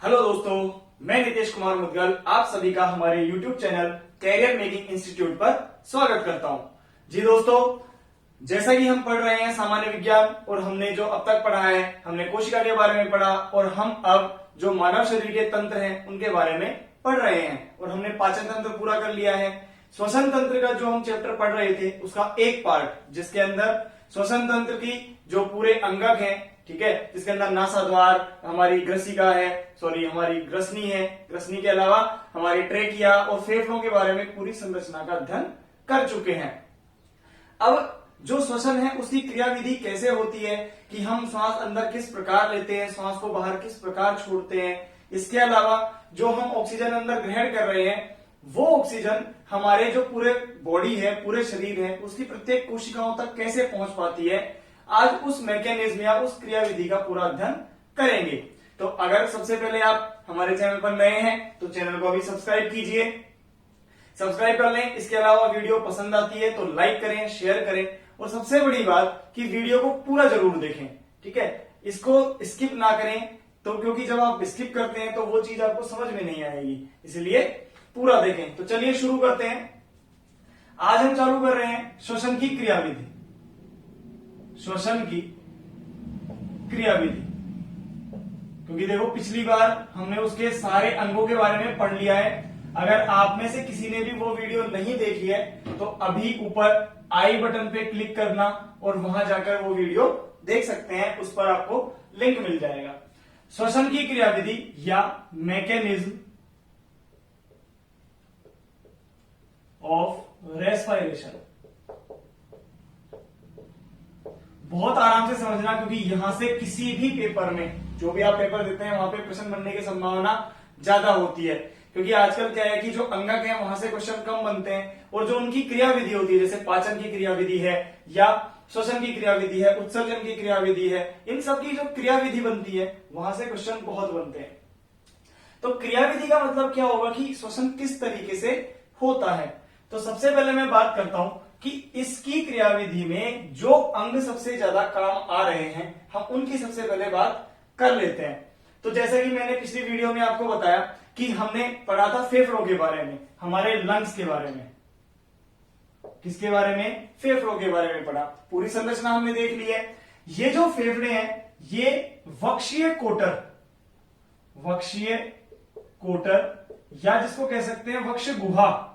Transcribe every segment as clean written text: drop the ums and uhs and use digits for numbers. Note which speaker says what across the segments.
Speaker 1: Hello दोस्तों, मैं नितेश कुमार मुदगल आप सभी का हमारे YouTube channel career making institute पर स्वागत करता हूं। जी दोस्तों, जैसा कि हम पढ़ रहे हैं सामान्य विज्ञान और हमने जो अब तक पढ़ा है, हमने कोशिका के बारे में पढ़ा और हम अब जो मानव शरीर के तंत्र हैं उनके बारे में पढ़ रहे हैं और हमने पाचन तंत्र पूरा कर लिया है। श्वसन तंत्र का जो हम चैप्टर पढ़ रहे थे उसका एक पार्ट जिसके अंदर श्वसन तंत्र की जो पूरे अंगक हैं, ठीक है, जिसके अंदर नासाद्वार, हमारी ग्रसिका है, हमारी ग्रसनी है, ग्रसनी के अलावा हमारी ट्रेकिया और फेफड़ों के बारे में पूरी संरचना का अध्ययन कर चुके हैं। अब जो श्वसन है उसकी क्रियाविधि कैसे होती है कि हम श्वास अंदर किस प्रकार लेते हैं, श्वास को बाहर किस प्रकार छोड़ते हैं, इसके अलावा जो हम ऑक्सीजन अंदर ग्रहण कर रहे हैं वो ऑक्सीजन हमारे जो पूरे बॉडी है, पूरे शरीर है, उसकी प्रत्येक कोशिकाओं तक कैसे पहुंच पाती है, आज उस मैकेनिज्म या उस क्रियाविधि का पूरा अध्ययन करेंगे। तो अगर सबसे पहले आप हमारे चैनल पर नए हैं तो चैनल को अभी सब्सक्राइब कीजिए, सब्सक्राइब कर लें। इसके अलावा वीडियो पसंद आती है तो लाइक करें, शेयर करें और सबसे बड़ी बात कि वीडियो को पूरा जरूर देखें, ठीक है, इसको स्किप ना करें। तो क्योंकि जब आप स्किप करते हैं तो वो चीज आपको समझ में नहीं आएगी, इसलिए पूरा देखें। तो चलिए शुरू करते हैं। आज हम चालू कर रहे हैं श्वसन की क्रियाविधि। श्वसन की क्रियाविधि, क्योंकि देखो पिछली बार हमने उसके सारे अंगों के बारे में पढ़ लिया है। अगर आप में से किसी ने भी वो वीडियो नहीं देखी है तो अभी ऊपर आई बटन पे क्लिक करना और वहां जाकर वो वीडियो देख सकते हैं, उस पर आपको लिंक मिल जाएगा। श्वसन की क्रियाविधि या मैकेनिज्म ऑफ रेस्पिरेशन, बहुत आराम से समझना क्योंकि यहां से किसी भी पेपर में, जो भी आप पेपर देते हैं वहां पे प्रश्न बनने की संभावना ज्यादा होती है। क्योंकि आजकल क्या है कि जो अंगक है वहां से क्वेश्चन कम बनते हैं और जो उनकी क्रियाविधि होती है, जैसे पाचन की क्रियाविधि है या श्वसन की क्रियाविधि है, उत्सर्जन की क्रियाविधि है, इन सब की जो क्रियाविधि बनती है वहां से क्वेश्चन बहुत बनते हैं। तो क्रियाविधि का मतलब क्या होगा कि श्वसन किस तरीके से होता है। तो सबसे पहले मैं बात करता हूं कि इसकी क्रियाविधि में जो अंग सबसे ज्यादा काम आ रहे हैं हम उनकी सबसे पहले बात कर लेते हैं। तो जैसा कि मैंने पिछली वीडियो में आपको बताया कि हमने पढ़ा था फेफड़ों के बारे में, हमारे लंग्स के बारे में। किसके बारे में? फेफड़ों के बारे में पढ़ा। पूरी संरचना हमने देख ली है। ये जो फेफड़े हैं ये वक्षीय कोटर, वक्षीय कोटर या जिसको कह सकते हैं वक्ष गुहा,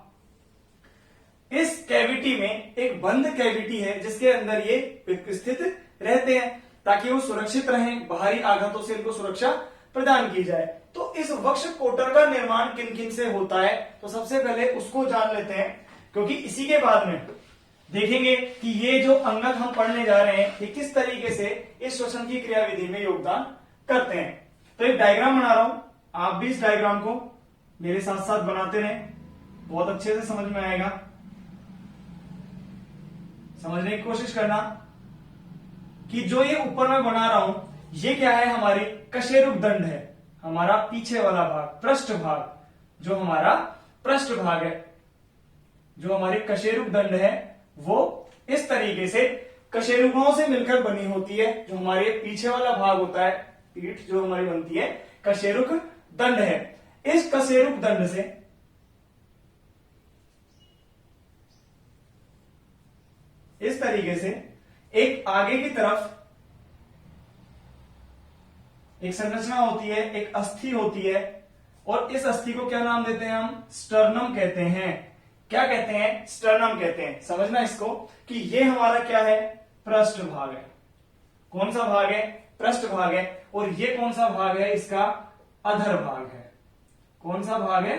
Speaker 1: इस कैविटी में एक बंद कैविटी है जिसके अंदर ये स्थित रहते हैं ताकि वो सुरक्षित रहें, बाहरी आघातों से इनको सुरक्षा प्रदान की जाए। तो इस वक्ष कोटर का निर्माण किन किन से होता है तो सबसे पहले उसको जान लेते हैं, क्योंकि इसी के बाद में देखेंगे कि ये जो अंगक हम पढ़ने जा रहे हैं ये किस तरीके से इस श्वसन की क्रियाविधि में योगदान करते हैं। तो एक डायग्राम बना रहा हूं, आप भी इस डायग्राम को मेरे साथ साथ बनाते रहें, बहुत अच्छे से समझ में आएगा। समझने की कोशिश करना कि जो ये ऊपर मैं बना रहा हूं ये क्या है, हमारी कशेरुक दंड है, हमारा पीछे वाला भाग, पृष्ठ भाग, जो हमारा पृष्ठ भाग है, जो हमारी कशेरुक दंड है वो इस तरीके से कशेरुकों से मिलकर बनी होती है। जो हमारे पीछे वाला भाग होता है, पीठ जो हमारी बनती है, कशेरुक दंड है। इस कशेरुक दंड से इस तरीके से एक आगे की तरफ एक संरचना होती है, एक अस्थि होती है और इस अस्थि को क्या नाम देते हैं हम? स्टर्नम कहते हैं। क्या कहते हैं? स्टर्नम कहते हैं। समझना इसको कि ये हमारा क्या है? पृष्ठ भाग है। कौन सा भाग है? पृष्ठ भाग है। और ये कौन सा भाग है? इसका अधर भाग है। कौन सा भाग है?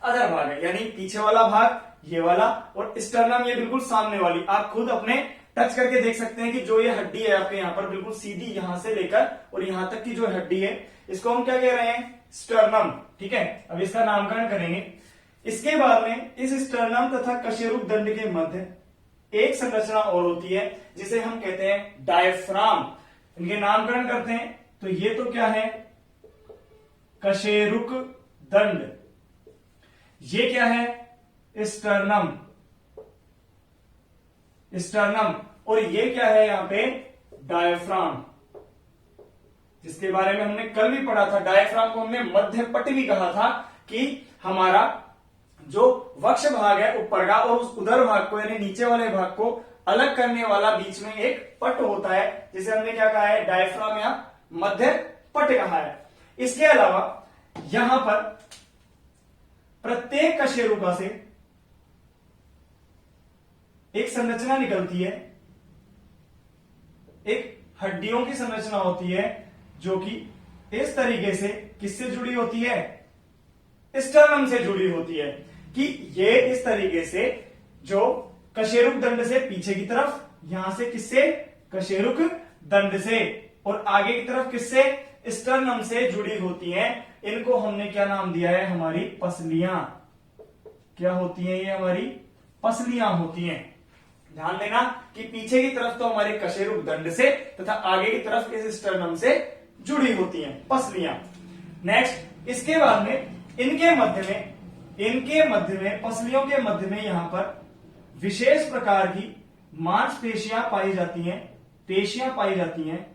Speaker 1: अधर भाग है, यानी पीछे वाला भाग ये वाला, और स्टर्नम ये बिल्कुल सामने वाली। आप खुद अपने टच करके देख सकते हैं कि जो ये हड्डी है आपके यहाँ पर बिल्कुल सीधी यहां से लेकर और यहां तक की जो हड्डी है इसको हम क्या कह रहे हैं? स्टर्नम। ठीक है, अब इसका नामकरण करेंगे। इसके बाद में इस स्टर्नम तथा कशेरुक दंड के मध्य एक संरचना और होती है जिसे हम कहते हैं डायफ्राम। इनके नामकरण करते हैं तो ये तो क्या है? कशेरुक दंड। ये क्या है? स्टर्नम। स्टर्नम। और ये क्या है? यहां पे डायफ्राम, जिसके बारे में हमने कल भी पढ़ा था। डायफ्राम को हमने मध्य पट भी कहा था कि हमारा जो वक्ष भाग है ऊपर का और उस उदर भाग को यानी नीचे वाले भाग को अलग करने वाला बीच में एक पट होता है, जिसे हमने क्या कहा है, डायफ्राम या मध्य पट कहा है। इसके अलावा यहां पर प्रत्येक कशेरुका से एक संरचना निकलती है, एक हड्डियों की संरचना होती है जो कि इस तरीके से किससे जुड़ी होती है, स्टर्नम से जुड़ी होती है। कि ये इस तरीके से जो कशेरुक दंड से पीछे की तरफ, यहां से किससे, कशेरुक दंड से, और आगे की तरफ किससे, स्टर्नम से जुड़ी होती हैं। इनको हमने क्या नाम दिया है, हमारी पसलियां। क्या होती हैं ये, हमारी पसलियां होती हैं। ध्यान देना कि पीछे की तरफ तो हमारे कशेरुक दंड से तथा आगे की तरफ इस स्टर्नम से जुड़ी होती हैं पसलियां। नेक्स्ट, इसके बाद में इनके मध्य में पसलियों के मध्य में यहां पर विशेष प्रकार की मांसपेशियां पाई जाती हैं, पेशियां पाई जाती हैं,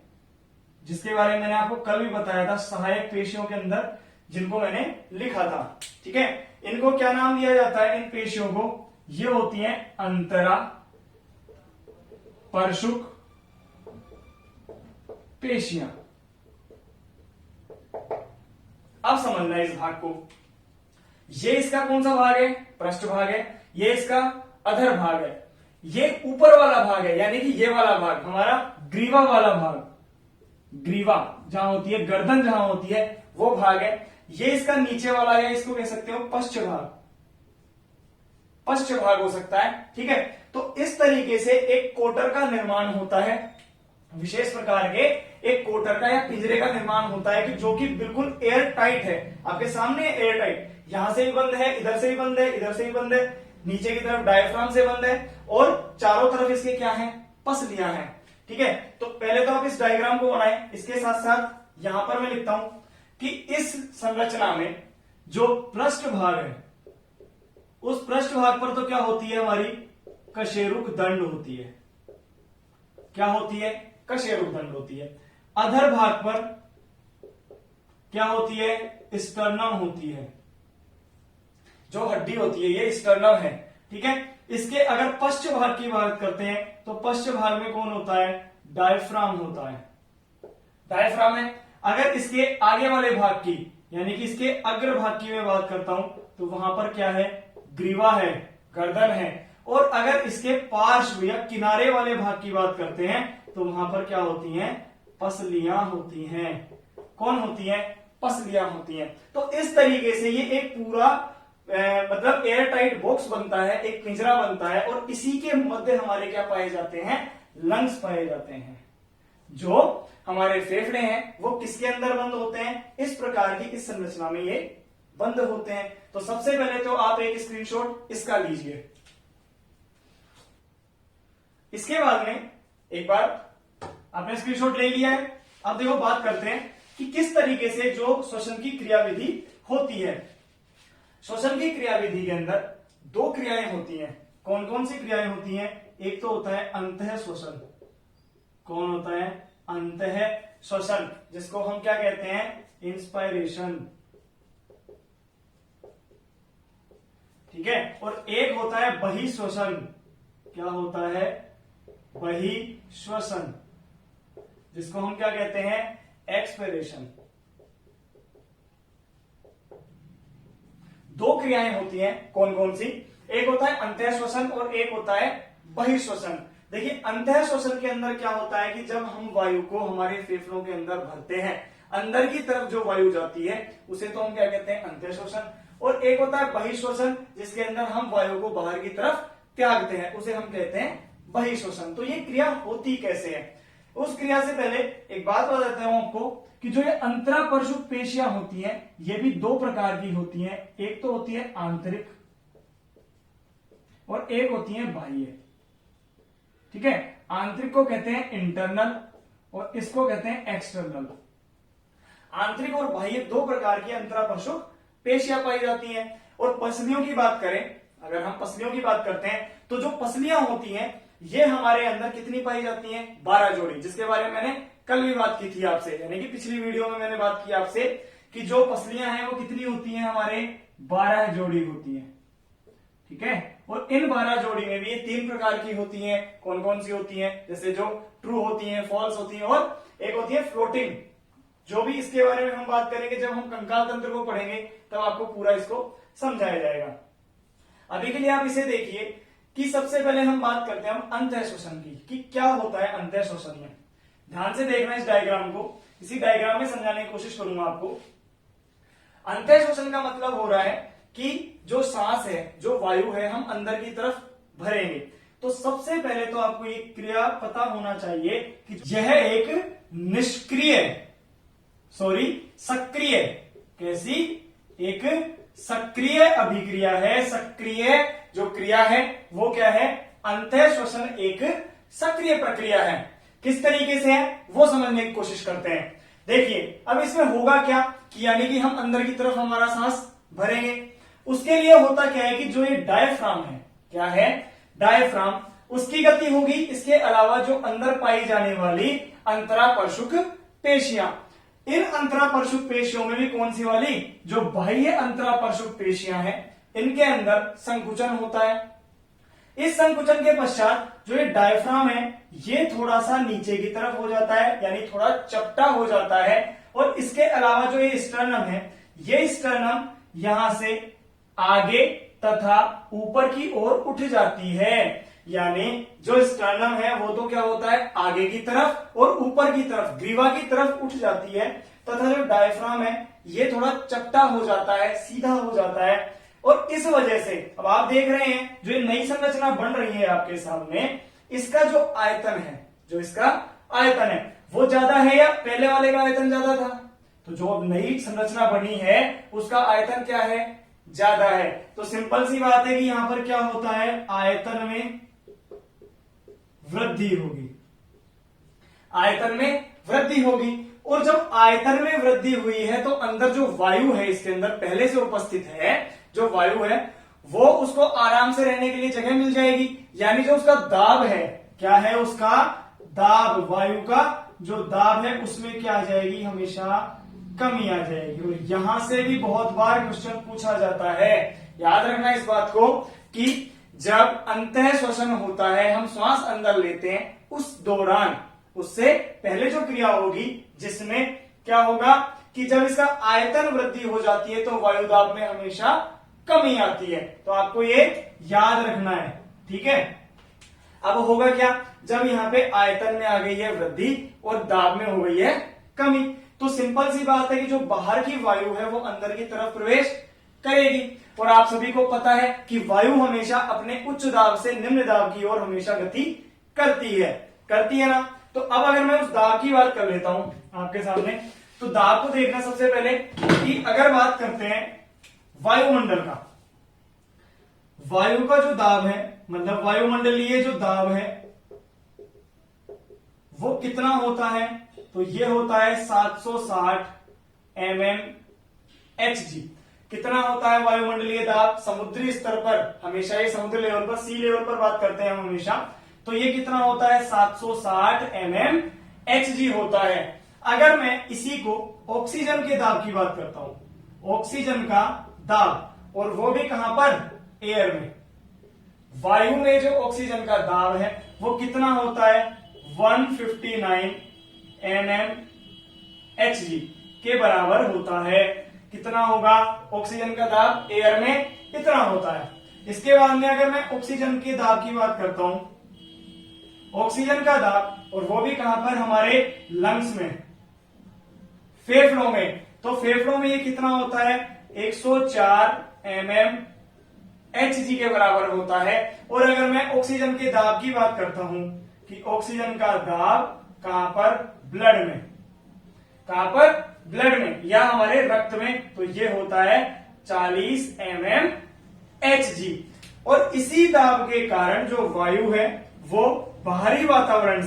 Speaker 1: जिसके बारे में मैंने आपको कल भी बताया था, सहायक पेशियों के अंदर, जिनको मैंने लिखा था। ठीक है, इनको क्या नाम दिया जाता है, इन पेशियों को, ये होती हैं अंतरा परशुक पेशियां। अब समझना इस भाग को, ये इसका कौन सा भाग है, पृष्ठ भाग है, ये इसका अधर भाग है, ये ऊपर वाला भाग है, यानी कि ये वाला भाग हमारा ग्रीवा वाला भाग, ग्रीवा जहां होती है, गर्दन जहां होती है वो भाग है। ये इसका नीचे वाला है, इसको कह सकते हो पश्च भाग, पश्च भाग हो सकता है। ठीक है, तो इस तरीके से एक कोटर का निर्माण होता है, विशेष प्रकार के एक कोटर का या पिंजरे का निर्माण होता है कि जो कि बिल्कुल एयर टाइट है। आपके सामने एयर टाइट, यहां से भी बंद है, इधर से भी बंद है, इधर से भी बंद है, नीचे की तरफ डायफ्राम से बंद है, और चारों तरफ इसके क्या है, पसलियां हैं। ठीक है, तो पहले तो आप इस डायग्राम को बनाएं। इसके साथ साथ यहां पर मैं लिखता हूं कि इस संरचना में जो पृष्ठ भाग है, उस पृष्ठ भाग पर तो क्या होती है, हमारी कशेरुक दंड होती है। क्या होती है, कशेरुक दंड होती है। अधर भाग पर क्या होती है, स्टर्नम होती है। जो हड्डी होती है ये स्टर्नम है। ठीक है, इसके अगर पश्च भाग की बात करते हैं तो पश्च भाग में कौन होता है, डायफ्राम होता है, डायफ्राम है। अगर इसके आगे वाले भाग की, यानी कि इसके अग्र भाग की मैं बात करता हूं तो वहां पर क्या है, ग्रीवा है, गर्दन है। और अगर इसके पार्श्व या किनारे वाले भाग की बात करते हैं तो वहां पर क्या होती हैं, पसलियां होती हैं। कौन होती हैं, पसलियां होती हैं। तो इस तरीके से ये एक पूरा मतलब एयर टाइट बॉक्स बनता है, एक पिंजरा बनता है, और इसी के मध्य हमारे क्या पाए जाते हैं, लंग्स पाए जाते हैं। जो हमारे फेफड़े हैं वो किसके अंदर बंद होते हैं, इस प्रकार की इस संरचना में ये बंद होते हैं। तो सबसे पहले तो आप एक स्क्रीनशॉट इसका लीजिए। इसके बाद में एक बार आपने स्क्रीनशॉट ले लिया है, अब देखो बात करते हैं कि किस तरीके से जो श्वसन की क्रियाविधि होती है। श्वसन की क्रियाविधि के अंदर दो क्रियाएं होती हैं। कौन कौन सी क्रियाएं होती हैं, एक तो होता है अंतः श्वसन। कौन होता है, अंतः श्वसन, जिसको हम क्या कहते हैं, इंस्पायरेशन। ठीक है, और एक होता है बहिश्वसन। क्या होता है, बहिश्वसन, जिसको हम क्या कहते हैं, एक्सपायरेशन। दो क्रियाएं होती हैं, कौन कौन सी, एक होता है अंतः श्वसन और एक होता है बहिश्वसन। देखिए अंतः श्वसन के अंदर क्या होता है कि जब हम वायु को हमारे फेफड़ों के अंदर भरते हैं, अंदर की तरफ जो वायु जाती है उसे तो हम क्या कहते हैं, अंतः श्वसन। और एक होता है बहिश्वसन, जिसके अंदर हम वायु को बाहर की तरफ त्यागते हैं, उसे हम कहते हैं बहिश्वसन। तो ये क्रिया होती कैसे है, उस क्रिया से पहले एक बात बताता हूं आपको कि जो ये अंतरापरशुक पेशियां होती हैं ये भी दो प्रकार की होती हैं। एक तो होती है आंतरिक और एक होती है बाह्य। ठीक है, आंतरिक को कहते हैं इंटरनल और इसको कहते हैं एक्सटर्नल। आंतरिक और बाह्य दो प्रकार की अंतरापरशुक पेशियां पाई जाती हैं। और पसलियों की बात करें, अगर हम पसलियों की बात करते हैं तो जो पसलियां होती हैं ये हमारे अंदर कितनी पाई जाती हैं, 12 जोड़ी, जिसके बारे में मैंने कल भी बात की थी आपसे, यानी कि पिछली वीडियो में मैंने बात की आपसे कि जो पसलियां हैं वो कितनी होती हैं हमारे 12 जोड़ी होती हैं। ठीक है, और इन 12 जोड़ी में भी ये 3 प्रकार की होती हैं। कौन कौन सी होती हैं? जैसे जो ट्रू होती हैं, फॉल्स होती हैं, और एक होती है फ्लोटिंग। जो भी इसके बारे में हम बात करेंगे जब हम कंकाल तंत्र को पढ़ेंगे तब आपको पूरा इसको समझाया जाएगा। अभी के लिए आप इसे देखिए कि सबसे पहले हम बात करते हैं हम अंतः श्वसन की, कि क्या होता है अंतः श्वसन में। ध्यान से देखना इस डायग्राम को, इसी डायग्राम में समझाने की कोशिश करूंगा आपको। अंतः श्वसन का मतलब हो रहा है कि जो सांस है, जो वायु है, हम अंदर की तरफ भरेंगे। तो सबसे पहले तो आपको ये क्रिया पता होना चाहिए कि यह एक सक्रिय, कैसी? एक सक्रिय अभिक्रिया है। सक्रिय जो क्रिया है वो क्या है? अंतः श्वसन एक सक्रिय प्रक्रिया है। किस तरीके से है वो समझने की कोशिश करते हैं। देखिए अब इसमें होगा क्या कि यानी कि हम अंदर की तरफ हमारा सांस भरेंगे। उसके लिए होता क्या है कि जो ये डायफ्राम है, क्या है? डायफ्राम, उसकी गति होगी। इसके अलावा जो अंदर पाई जाने वाली अंतरापर्शुक पेशियां, इन अंतरापर्शुक पेशियों में भी कौन सी वाली? जो बाह्य अंतरापर्शुक पेशियां हैं, इनके अंदर संकुचन होता है। इस संकुचन के पश्चात जो ये डायफ्राम है ये थोड़ा सा नीचे की तरफ हो जाता है, यानी थोड़ा चपटा हो जाता है। और इसके अलावा जो ये स्टर्नम है, ये स्टर्नम यहां से आगे तथा ऊपर की ओर उठ जाती है। यानी जो स्टर्नम है वो तो क्या होता है? आगे की तरफ और ऊपर की तरफ, ग्रीवा की तरफ उठ जाती है, तथा जो डायफ्राम है ये थोड़ा चपटा हो जाता है, सीधा हो जाता है। और इस वजह से अब आप देख रहे हैं जो ये नई संरचना बन रही है आपके सामने, इसका जो आयतन है, जो इसका आयतन है वो ज्यादा है या पहले वाले का आयतन ज्यादा था? तो जो अब नई संरचना बनी है उसका आयतन क्या है? ज्यादा है। तो सिंपल सी बात है कि यहां पर क्या होता है? आयतन में वृद्धि होगी, आयतन में वृद्धि होगी। और जब आयतन में वृद्धि हुई है तो अंदर जो वायु है इसके अंदर पहले से उपस्थित है, जो वायु है वो उसको आराम से रहने के लिए जगह मिल जाएगी। यानी जो उसका दाब है, क्या है? उसका दाब, वायु का जो दाब है उसमें क्या आ जाएगी? हमेशा कमी आ जाएगी। और यहां से भी बहुत बार क्वेश्चन पूछा जाता है, याद रखना इस बात को, कि जब अंतः श्वसन होता है, हम श्वास अंदर लेते हैं, उस दौरान उससे पहले जो क्रिया होगी जिसमें क्या होगा कि जब इसका आयतन वृद्धि हो जाती है तो वायु दाब में हमेशा कमी आती है। तो आपको ये याद रखना है, ठीक है। अब होगा क्या? जब यहाँ पे आयतन में आ गई है वृद्धि और दाब में हो गई है कमी, तो सिंपल सी बात है कि जो बाहर की वायु है वो अंदर की तरफ प्रवेश करेगी। और आप सभी को पता है कि वायु हमेशा अपने उच्च दाब से निम्न दाब की ओर हमेशा गति करती है ना। तो अब अगर मैं उस दाब की बात कर लेता हूं आपके सामने, तो दाब को देखना सबसे पहले कि अगर बात करते हैं वायुमंडल का, वायु का जो दाब है, मतलब वायुमंडलीय जो दाब है वो कितना होता है? तो ये होता है 760 mmHg। कितना होता है वायुमंडलीय दाब समुद्री स्तर पर? हमेशा ये समुद्र लेवल पर, सी लेवल पर बात करते हैं हम हमेशा। तो ये कितना होता है? 760 mmHg होता है। अगर मैं इसी को ऑक्सीजन के दाब की बात करता हूं, ऑक्सीजन का दाब, और वो भी कहां पर? एयर में। वायु में जो ऑक्सीजन का दाब है वो कितना होता है? 159 mmHg के बराबर होता है। कितना होगा ऑक्सीजन का दाब? एयर में इतना होता है। इसके बाद में अगर मैं ऑक्सीजन के दाब की बात करता हूं, ऑक्सीजन का दाब, और वो भी कहां पर? हमारे लंग्स में, फेफड़ों में। तो फेफड़ों में ये कितना होता है? 104 mmHg के बराबर होता है। और अगर मैं ऑक्सीजन के दाब की बात करता हूं कि ऑक्सीजन का दाब कहां पर? ब्लड में। कहां पर? ब्लड में या हमारे रक्त में। तो ये होता है 40 mmHg। और इसी दाब के कारण जो वायु है वो बाहरी वातावरण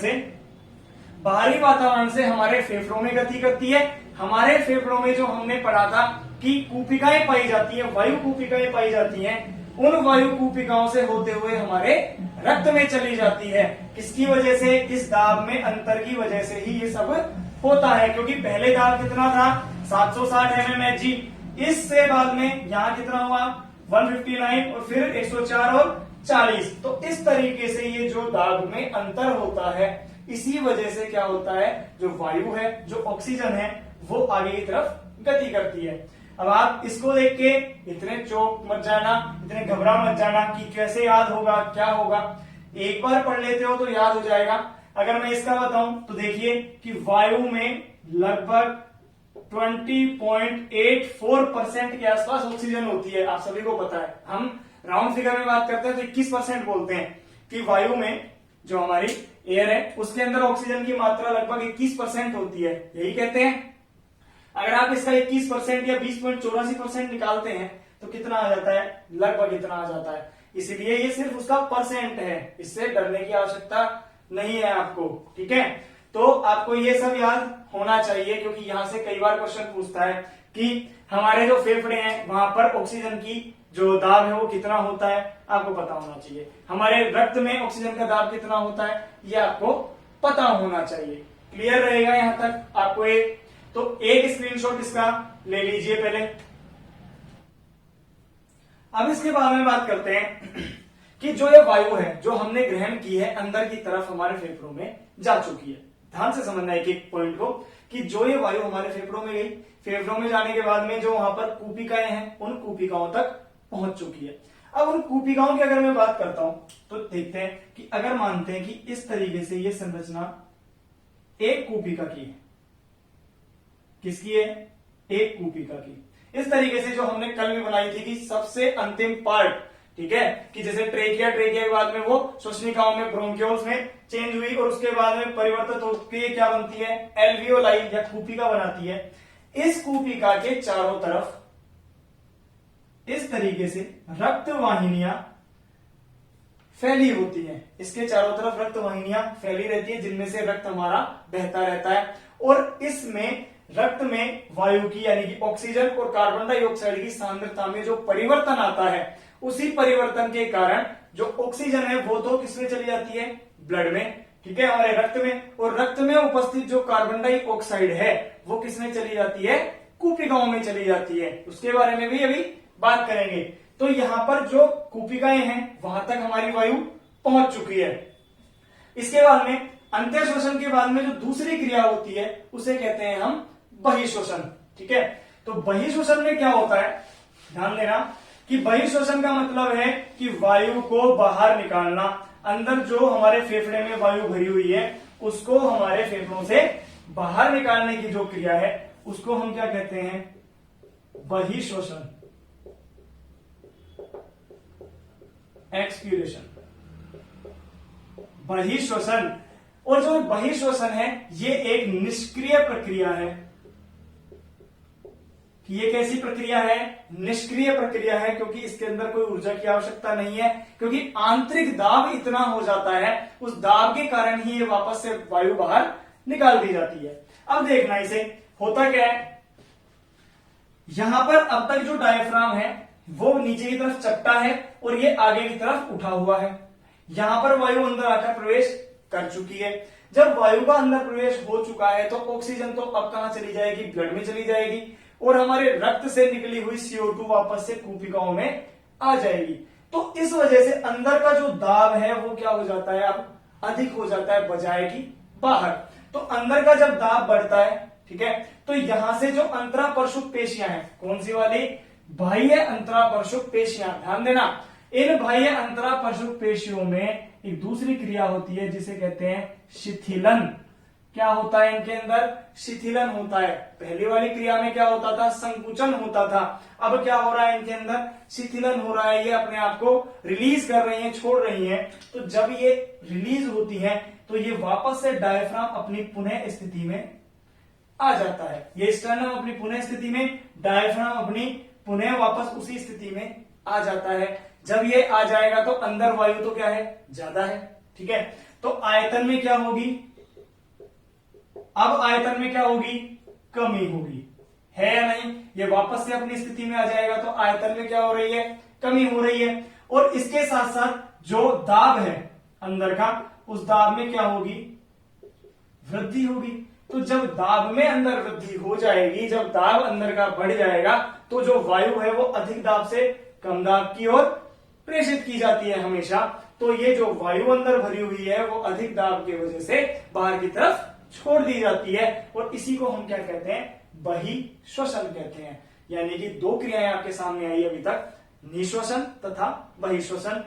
Speaker 1: से हमारे फेफड़ों में गति करती है। हमारे फेफड़ों में जो हमने पढ़ा था कि कूपिकाएं पाई जाती है, वायु कूपिकाएं पाई जाती हैं, उन वायु कूपिकाओं से होते हुए हमारे रक्त में चली जाती है। किसकी वजह से? इस दाब में अंतर की वजह से ही ये सब होता है, क्योंकि पहले दाब कितना था 760 mmHg, इससे बाद में यहां कितना हुआ 159 और फिर 104 और 40। तो इस तरीके से ये जो दाब में अंतर होता है, इसी वजह से क्या होता है, जो वायु है, जो ऑक्सीजन है, वो आगे की तरफ गति करती है। अब आप इसको देख के इतने चौंक मत जाना, इतने घबरा मत जाना कि कैसे याद होगा, क्या होगा। एक बार पढ़ लेते हो तो याद हो जाएगा। अगर मैं इसका बताऊं तो देखिए कि वायु में लगभग 20.84% के आसपास ऑक्सीजन होती है, आप सभी को पता है। हम राउंड फिगर में बात करते हैं तो 21% बोलते हैं कि वायु में जो हमारी एयर है उसके अंदर ऑक्सीजन की मात्रा लगभग 21% होती है, यही कहते हैं। अगर आप इसका 21% या 20.84% निकालते हैं तो कितना आ जाता है, लगभग इतना आ जाता है। इसलिए ये सिर्फ उसका परसेंट है, इससे डरने की आवश्यकता नहीं है आपको, ठीक है। तो आपको ये सब याद होना चाहिए, क्योंकि यहां से कई बार क्वेश्चन पूछता है कि हमारे जो फेफड़े हैं वहां पर ऑक्सीजन की जो दाब है वो कितना होता है, आपको पता होना चाहिए। हमारे रक्त में ऑक्सीजन का दाब कितना होता है, ये आपको पता होना चाहिए। क्लियर रहेगा यहां तक आपको? तो एक स्क्रीनशॉट इसका ले लीजिए पहले। अब इसके बारे में बात करते हैं कि जो ये वायु है जो हमने ग्रहण की है अंदर की तरफ हमारे फेफड़ों में जा चुकी है। ध्यान से समझना एक एक पॉइंट को कि जो ये वायु हमारे फेफड़ों में गई, फेफड़ों में जाने के बाद में जो वहां पर कूपिकाएं हैं उन कूपिकाओं तक पहुंच चुकी है। अब उन कूपिकाओं की अगर मैं बात करता हूं तो देखते हैं कि अगर मानते हैं कि इस तरीके से ये संरचना एक कूपिका की है, किसकी है, एक कूपिका की। इस तरीके से जो हमने कल में बनाई थी कि सबसे अंतिम पार्ट, ठीक है, कि जैसे ट्रेकिया के बाद में वो श्वसनिकाओं में ब्रोंकियोल्स में चेंज हुई और उसके बाद में परिवर्तित होकर क्या बनती है, एल्वियोलाई या कूपिका बनाती है। इस कूपिका के चारों तरफ इस तरीके से रक्त वाहिनियां फैली होती हैं। इसके चारों तरफ रक्त वाहिनियां फैली रहती है जिनमें से रक्त हमारा बहता रहता है, और इसमें रक्त में वायु की यानी कि ऑक्सीजन और कार्बन डाइऑक्साइड की सांद्रता में जो परिवर्तन आता है, उसी परिवर्तन के कारण जो ऑक्सीजन है वो तो किसमें चली जाती है, ब्लड में, ठीक है, हमारे रक्त में, और रक्त में उपस्थित जो कार्बन डाइऑक्साइड है वो किसमें चली जाती है, कूपिकाओं में चली जाती है। उसके बारे में भी अभी बात करेंगे। तो यहां पर जो कूपिकाएं हैं वहां तक हमारी वायु पहुंच चुकी है। इसके बाद में अंत्य श्वसन के बाद में जो दूसरी क्रिया होती है उसे कहते हैं हम बहिश्वसन, ठीक है। तो बहिश्वसन में क्या होता है, ध्यान देना कि बहिश्वसन का मतलब है कि वायु को बाहर निकालना। अंदर जो हमारे फेफड़े में वायु भरी हुई है उसको हमारे फेफड़ों से बाहर निकालने की जो क्रिया है उसको हम क्या कहते हैं, बहिश्वसन, एक्सपीरेशन, बहिश्वसन। और जो बहिश्वसन है ये एक निष्क्रिय प्रक्रिया है। कि ये कैसी प्रक्रिया है, निष्क्रिय प्रक्रिया है, क्योंकि इसके अंदर कोई ऊर्जा की आवश्यकता नहीं है, क्योंकि आंतरिक दाब इतना हो जाता है, उस दाब के कारण ही ये वापस से वायु बाहर निकाल दी जाती है। अब देखना इसे होता क्या है, यहां पर अब तक जो डायफ्राम है वो नीचे की तरफ चपटा है और ये आगे की तरफ उठा हुआ है। यहां पर वायु अंदर आकर प्रवेश कर चुकी है। जब वायु का अंदर प्रवेश हो चुका है तो ऑक्सीजन तो अब कहां चली जाएगी, ब्लड में चली जाएगी, और हमारे रक्त से निकली हुई CO2 वापस से कूपिकाओं में आ जाएगी। तो इस वजह से अंदर का जो दाब है वो क्या हो जाता है, अब अधिक हो जाता है बजाय की बाहर। तो अंदर का जब दाब बढ़ता है, ठीक है, तो यहां से जो अंतरापरशुक पेशियां हैं, कौन सी वाली, बाह्य अंतरापरशुक पेशियां, ध्यान देना, इन बाह्य अंतरापरशुक पेशियों में एक दूसरी क्रिया होती है जिसे कहते हैं शिथिलन। क्या होता है इनके अंदर, शिथिलन होता है। पहली वाली क्रिया में क्या होता था, संकुचन होता था, अब क्या हो रहा है इनके अंदर, शिथिलन हो रहा है। ये अपने आप को रिलीज कर रही हैं, छोड़ रही हैं। तो जब ये रिलीज होती हैं तो ये वापस से डायफ्राम अपनी पुनः स्थिति में आ जाता है। ये स्टर्नम अपनी पुनः स्थिति में, डायफ्राम अपनी पुनः वापस उसी स्थिति में आ जाता है। जब ये आ जाएगा तो अंदर वायु तो क्या है, ज्यादा है, ठीक है। तो आयतन में क्या होगी, अब आयतन में क्या होगी, कमी होगी, है या नहीं। ये वापस से अपनी स्थिति में आ जाएगा तो आयतन में क्या हो रही है, कमी हो रही है। और इसके साथ साथ जो दाब है अंदर का, उस दाब में क्या होगी, वृद्धि होगी। तो जब दाब में अंदर वृद्धि हो जाएगी, जब दाब अंदर का बढ़ जाएगा, तो जो वायु है वो अधिक दाब से कम दाब की ओर प्रेषित की जाती है हमेशा। तो ये जो वायु अंदर भरी हुई है वो अधिक दाब की वजह से बाहर की तरफ छोड़ दी जाती है। और इसी को हम क्या कहते हैं, बहिश्वसन कहते हैं। यानी कि दो क्रियाएं आपके सामने आई अभी तक, निश्वसन तथा बहिश्वसन,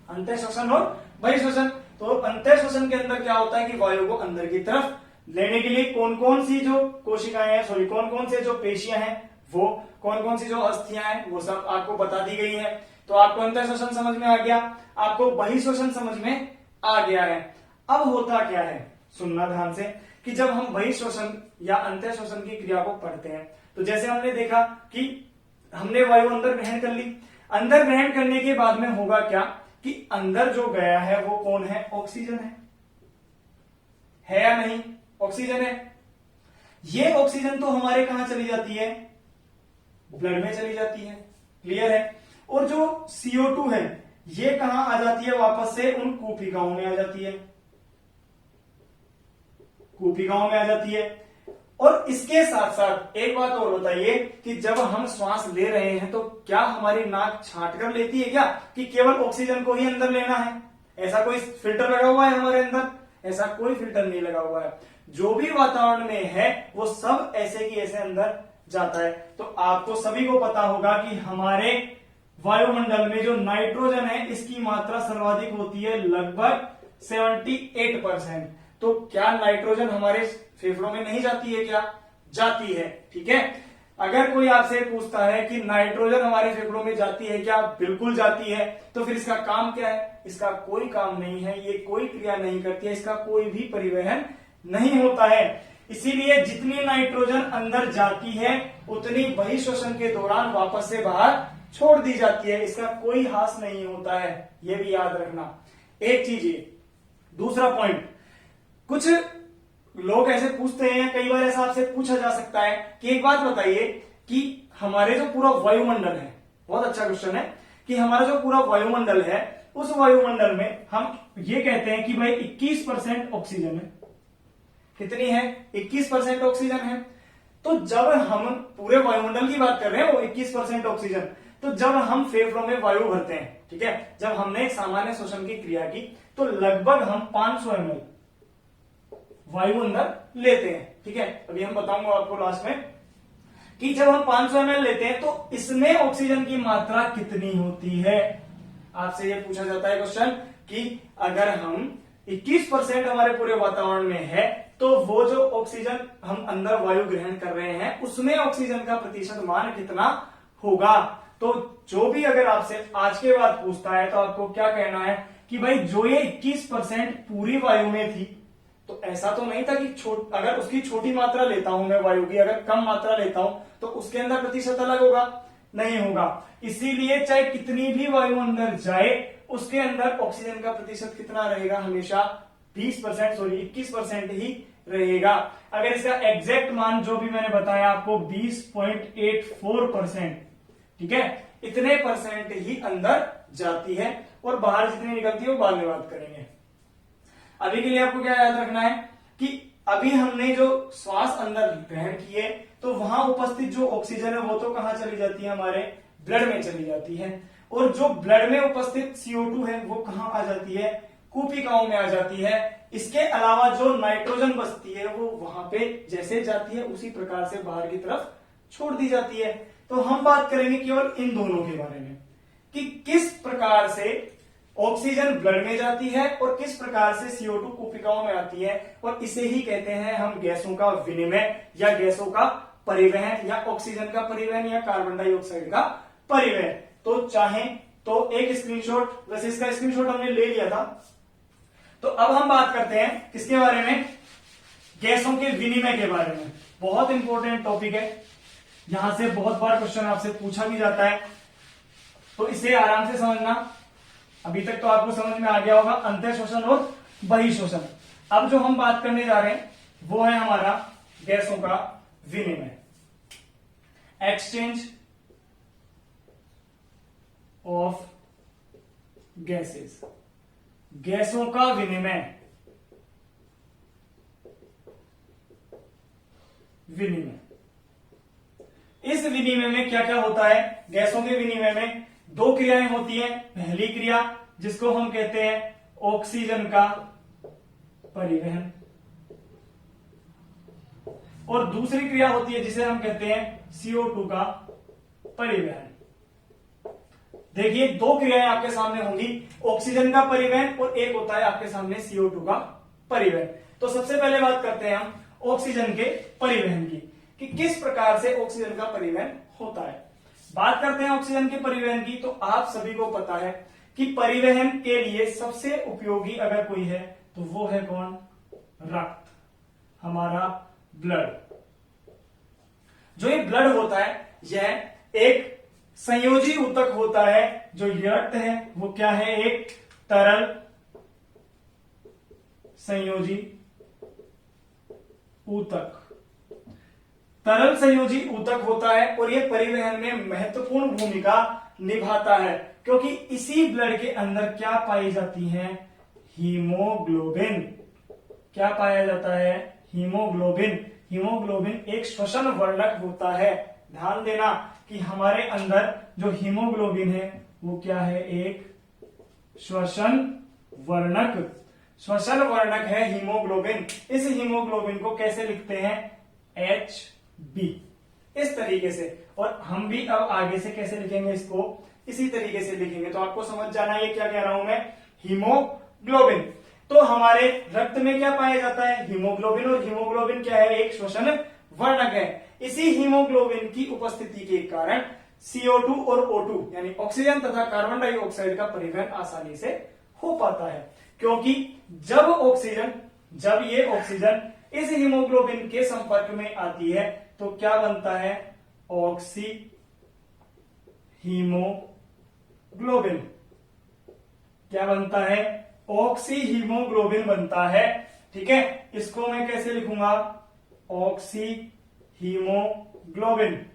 Speaker 1: अंतःश्वसन और बहिश्वसन। तो अंतःश्वसन के अंदर क्या होता है कि वायु को अंदर की तरफ लेने के लिए कौन कौन सी जो कोशिकाएं हैं, सॉरी कौन कौन से जो पेशियां हैं, वो कौन कौन सी जो अस्थियां हैं, वो सब आपको बता दी गई है। तो आपको अंतःश्वसन समझ में आ गया, आपको बहिश्वसन समझ में आ गया है। अब होता क्या है, सुनना ध्यान से, कि जब हम बहिश्वसन या अंतःश्वसन की क्रिया को पढ़ते हैं, तो जैसे हमने देखा कि हमने वायु अंदर ग्रहण कर ली, अंदर ग्रहण करने के बाद में होगा क्या कि अंदर जो गया है वो कौन है, ऑक्सीजन है या नहीं, ऑक्सीजन है। ये ऑक्सीजन तो हमारे कहां चली जाती है, ब्लड में चली जाती है, क्लियर है। और जो CO2 है ये कहां आ जाती है, वापस से उन कूपिकाओं में आ जाती है, कूपिकाओं में आ जाती है। और इसके साथ साथ एक बात और बताइए कि जब हम श्वास ले रहे हैं तो क्या हमारी नाक छांट कर लेती है क्या, कि केवल ऑक्सीजन को ही अंदर लेना है, ऐसा कोई फिल्टर लगा हुआ है हमारे अंदर, ऐसा कोई फिल्टर नहीं लगा हुआ है। जो भी वातावरण में है वो सब ऐसे की ऐसे अंदर जाता है। तो आपको सभी को पता होगा कि हमारे वायुमंडल में जो नाइट्रोजन है इसकी मात्रा सर्वाधिक होती है, लगभग 78%। तो क्या नाइट्रोजन हमारे फेफड़ों में नहीं जाती है क्या, जाती है, ठीक है। अगर कोई आपसे पूछता है कि नाइट्रोजन हमारे फेफड़ों में जाती है क्या, बिल्कुल जाती है। तो फिर इसका काम क्या है, इसका कोई काम नहीं है, ये कोई क्रिया नहीं करती है, इसका कोई भी परिवहन नहीं होता है। इसीलिए जितनी नाइट्रोजन अंदर जाती है उतनी बहिश्वसन के दौरान वापस से बाहर छोड़ दी जाती है, इसका कोई हास नहीं होता है, यह भी याद रखना। एक चीज ये, दूसरा पॉइंट, कुछ लोग ऐसे पूछते हैं, कई बार ऐसा आपसे पूछा जा सकता है कि एक बात बताइए कि हमारे जो पूरा वायुमंडल है, बहुत अच्छा क्वेश्चन है, कि हमारा जो पूरा वायुमंडल है उस वायुमंडल में हम ये कहते हैं कि भाई 21% ऑक्सीजन है। कितनी है, 21% ऑक्सीजन है। तो जब हम पूरे वायुमंडल की बात कर रहे हैं वो 21% ऑक्सीजन, तो जब हम फेफड़ों में वायु भरते हैं, ठीक है, जब हमने एक सामान्य श्वसन की क्रिया की तो लगभग हम 500 ml वायु अंदर लेते हैं, ठीक है। अभी हम बताऊंगा आपको लास्ट में कि जब हम 500 ml लेते हैं तो इसमें ऑक्सीजन की मात्रा कितनी होती है। आपसे यह पूछा जाता है क्वेश्चन कि अगर हम 21% हमारे पूरे वातावरण में है तो वो जो ऑक्सीजन हम अंदर वायु ग्रहण कर रहे हैं उसमें ऑक्सीजन का प्रतिशत मान कितना होगा। तो जो भी अगर आपसे आज के बाद पूछता है तो आपको क्या कहना है कि भाई जो ये 21% पूरी वायु में थी, तो ऐसा तो नहीं था कि अगर उसकी छोटी मात्रा लेता हूं मैं वायु की, अगर कम मात्रा लेता हूं तो उसके अंदर प्रतिशत अलग होगा, नहीं होगा। इसीलिए चाहे कितनी भी वायु अंदर जाए उसके अंदर ऑक्सीजन का प्रतिशत कितना रहेगा, हमेशा 21% ही रहेगा। अगर इसका एग्जैक्ट मान जो भी मैंने बताया आपको 20.84%, ठीक है, इतने परसेंट ही अंदर जाती है और बाहर जितनी निकलती है वो बाद में बात करेंगे। अभी के लिए आपको क्या याद रखना है कि अभी हमने जो श्वास अंदर ग्रहण किए तो वहां उपस्थित जो ऑक्सीजन है वो तो कहां चली जाती है, हमारे ब्लड में चली जाती है। और जो ब्लड में उपस्थित CO2 है वो कहां आ जाती है, कूपिकाओं में आ जाती है। इसके अलावा जो नाइट्रोजन बचती है वो वहां पे जैसे जाती है उसी प्रकार से बाहर की तरफ छोड़ दी जाती है। तो हम बात करेंगे केवल इन दोनों के बारे में कि किस प्रकार से ऑक्सीजन ब्लड में जाती है और किस प्रकार से CO2 कूपिकाओं में आती है। और इसे ही कहते हैं हम गैसों का विनिमय या गैसों का परिवहन या ऑक्सीजन का परिवहन या कार्बन डाइऑक्साइड का परिवहन। तो चाहे तो एक स्क्रीनशॉट, वैसे इसका स्क्रीनशॉट हमने ले लिया था। तो अब हम बात करते हैं किसके बारे में, गैसों के विनिमय के बारे में। बहुत इंपॉर्टेंट टॉपिक है, यहां से बहुत बार क्वेश्चन आपसे पूछा भी जाता है, तो इसे आराम से समझना। अभी तक तो आपको समझ में आ गया होगा अंतःश्वसन और बहिश्वसन। अब जो हम बात करने जा रहे हैं वो है हमारा गैसों का विनिमय, एक्सचेंज ऑफ गैसेस, गैसों का विनिमय, इस विनिमय में क्या क्या होता है? गैसों के विनिमय में दो क्रियाएं होती हैं। पहली क्रिया जिसको हम कहते हैं ऑक्सीजन का परिवहन, और दूसरी क्रिया होती है जिसे हम कहते हैं CO2 का परिवहन। देखिए दो क्रियाएं आपके सामने होंगी, ऑक्सीजन का परिवहन और एक होता है आपके सामने CO2 का परिवहन। तो सबसे पहले बात करते हैं हम ऑक्सीजन के परिवहन की, कि किस प्रकार से ऑक्सीजन का परिवहन होता है। बात करते हैं ऑक्सीजन के परिवहन की, तो आप सभी को पता है कि परिवहन के लिए सबसे उपयोगी अगर कोई है तो वो है कौन? रक्त, हमारा ब्लड। जो ये ब्लड होता है यह एक संयोजी ऊतक होता है। जो ये रक्त है वो क्या है? एक तरल संयोजी ऊतक, तरल संयोजी ऊतक होता है, और यह परिवहन में महत्वपूर्ण भूमिका निभाता है, क्योंकि इसी ब्लड के अंदर क्या पाई जाती है? हीमोग्लोबिन। क्या पाया जाता है? हीमोग्लोबिन। हीमोग्लोबिन एक श्वसन वर्णक होता है। ध्यान देना कि हमारे अंदर जो हीमोग्लोबिन है वो क्या है? एक श्वसन वर्णक, श्वसन वर्णक है हीमोग्लोबिन। इस हीमोग्लोबिन को कैसे लिखते हैं? HB, इस तरीके से। और हम भी अब आगे से कैसे लिखेंगे इसको? इसी तरीके से लिखेंगे। तो आपको समझ जाना ये क्या कह रहा हूं मैं, हीमोग्लोबिन। तो हमारे रक्त में क्या पाया जाता है? हीमोग्लोबिन, और हीमोग्लोबिन क्या है? एक श्वसन वर्णक है। इसी हीमोग्लोबिन की उपस्थिति के कारण CO2 और O2 यानी ऑक्सीजन तथा कार्बन डाइऑक्साइड का परिवहन आसानी से हो पाता है, क्योंकि जब ये ऑक्सीजन इस हीमोग्लोबिन के संपर्क में आती है तो क्या बनता है? Oxy haemoglobin. क्या बनता है? ऑक्सी हीमोग्लोबिन बनता है। ठीक है, इसको मैं कैसे लिखूंगा? Oxy haemoglobin.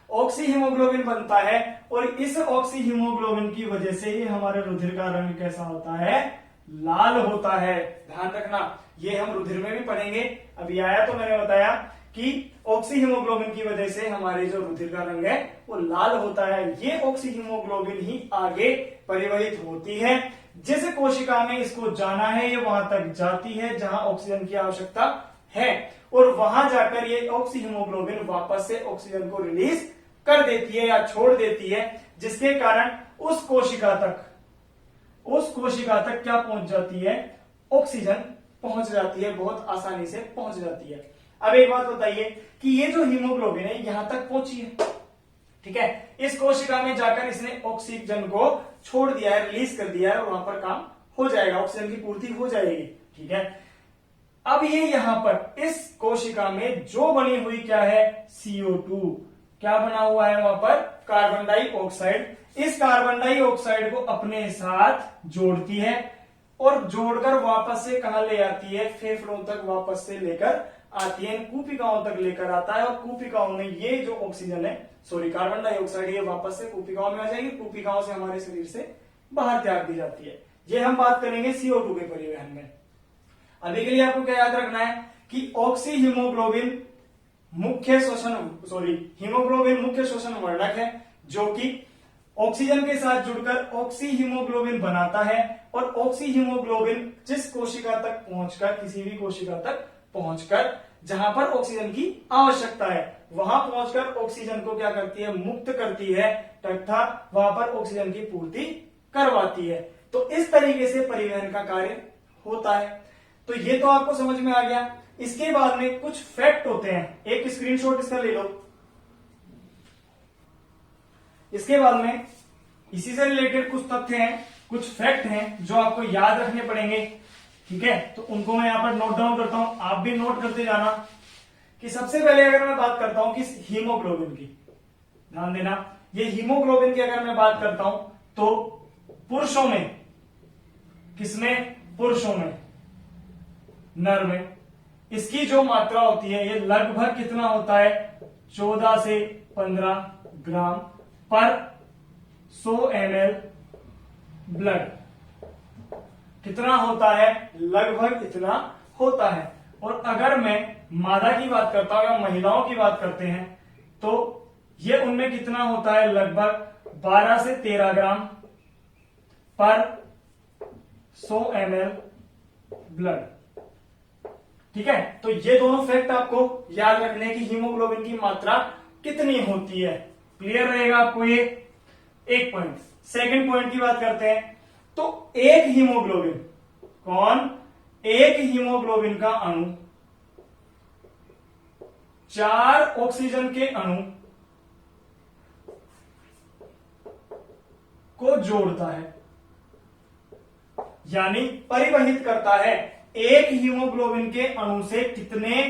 Speaker 1: ऑक्सी हीमोग्लोबिन बनता है, और इस ऑक्सी हीमोग्लोबिन की वजह से ही हमारे रुधिर का रंग कैसा होता है? लाल होता है। ध्यान रखना, ये हम रुधिर में भी पढ़ेंगे। अभी आया तो मैंने बताया कि ऑक्सी हीमोग्लोबिन की वजह से हमारे जो रुधिर का रंग है वो लाल होता है। ये ऑक्सी हीमोग्लोबिन ही आगे परिवहित होती है। जिस कोशिका में इसको जाना है ये वहां तक जाती है जहां ऑक्सीजन की आवश्यकता है, और वहां जाकर ये ऑक्सी हीमोग्लोबिन वापस से ऑक्सीजन को रिलीज कर देती है या छोड़ देती है, जिसके कारण उस कोशिका तक क्या पहुंच जाती है? ऑक्सीजन पहुंच जाती है, बहुत आसानी से पहुंच जाती है। अब एक बात बताइए कि ये जो हीमोग्लोबिन है यहां तक पहुंची है, ठीक है, इस कोशिका में जाकर इसने ऑक्सीजन को छोड़ दिया है, रिलीज कर दिया है, और वहां पर काम हो जाएगा, ऑक्सीजन की पूर्ति हो जाएगी। ठीक है, अब ये यहां पर इस कोशिका में जो बनी हुई क्या है? CO2। क्या बना हुआ है वहां पर? Carbon dioxide. इस कार्बन डाइऑक्साइड को अपने साथ जोड़ती है, और जोड़कर वापस से कहां ले आती है? फेफड़ों तक वापस से लेकर आती है, कूपिकाओं तक लेकर आता है, और कूपिकाओं में ये जो ऑक्सीजन है, कार्बन डाइऑक्साइड, ये वापस से कूपिकाओं में आ जाएगी, कूपिकाओं से हमारे शरीर से बाहर त्याग दी जाती है। ये हम बात करेंगे CO2 के परिवहन में। अभी के लिए आपको क्या याद रखना है कि ऑक्सी हीमोग्लोबिन हीमोग्लोबिन मुख्य श्वसन वर्णक है, जो कि ऑक्सीजन के साथ जुड़कर ऑक्सी हीमोग्लोबिन बनाता है, और ऑक्सी हीमोग्लोबिन जिस कोशिका तक पहुंचकर, किसी भी कोशिका तक पहुंचकर जहां पर ऑक्सीजन की आवश्यकता है वहां पहुंचकर ऑक्सीजन को क्या करती है? मुक्त करती है, तथा वहां पर ऑक्सीजन की पूर्ति करवाती है। तो इस तरीके से परिवहन का कार्य होता है। तो ये तो आपको समझ में आ गया। इसके बाद में कुछ फैक्ट होते हैं, एक स्क्रीनशॉट इसका ले लो। इसके बाद में इसी से रिलेटेड कुछ तथ्य हैं, कुछ फैक्ट हैं जो आपको याद रखने पड़ेंगे। ठीक है, तो उनको मैं यहां पर नोट डाउन करता हूं, आप भी नोट करते जाना। कि सबसे पहले अगर मैं बात करता हूं कि हीमोग्लोबिन की, ध्यान देना, ये हीमोग्लोबिन की अगर मैं बात करता हूं तो पुरुषों में, किसमें? पुरुषों में, नर में, इसकी जो मात्रा होती है ये लगभग कितना होता है? 14 से 15 ग्राम पर 100 ml ब्लड कितना होता है, लगभग इतना होता है। और अगर मैं मादा की बात करता हूं या महिलाओं की बात करते हैं तो ये उनमें कितना होता है, लगभग 12 से 13 ग्राम पर 100 ml ब्लड। ठीक है, तो ये दोनों फैक्ट आपको याद रखने की हीमोग्लोबिन की मात्रा कितनी होती है। क्लियर रहेगा आपको ये एक पॉइंट। सेकंड पॉइंट की बात करते हैं तो एक हीमोग्लोबिन, कौन, एक हीमोग्लोबिन का अणु 4 ऑक्सीजन के अणु को जोड़ता है, यानी परिवहित करता है। एक हीमोग्लोबिन के अणु से कितने,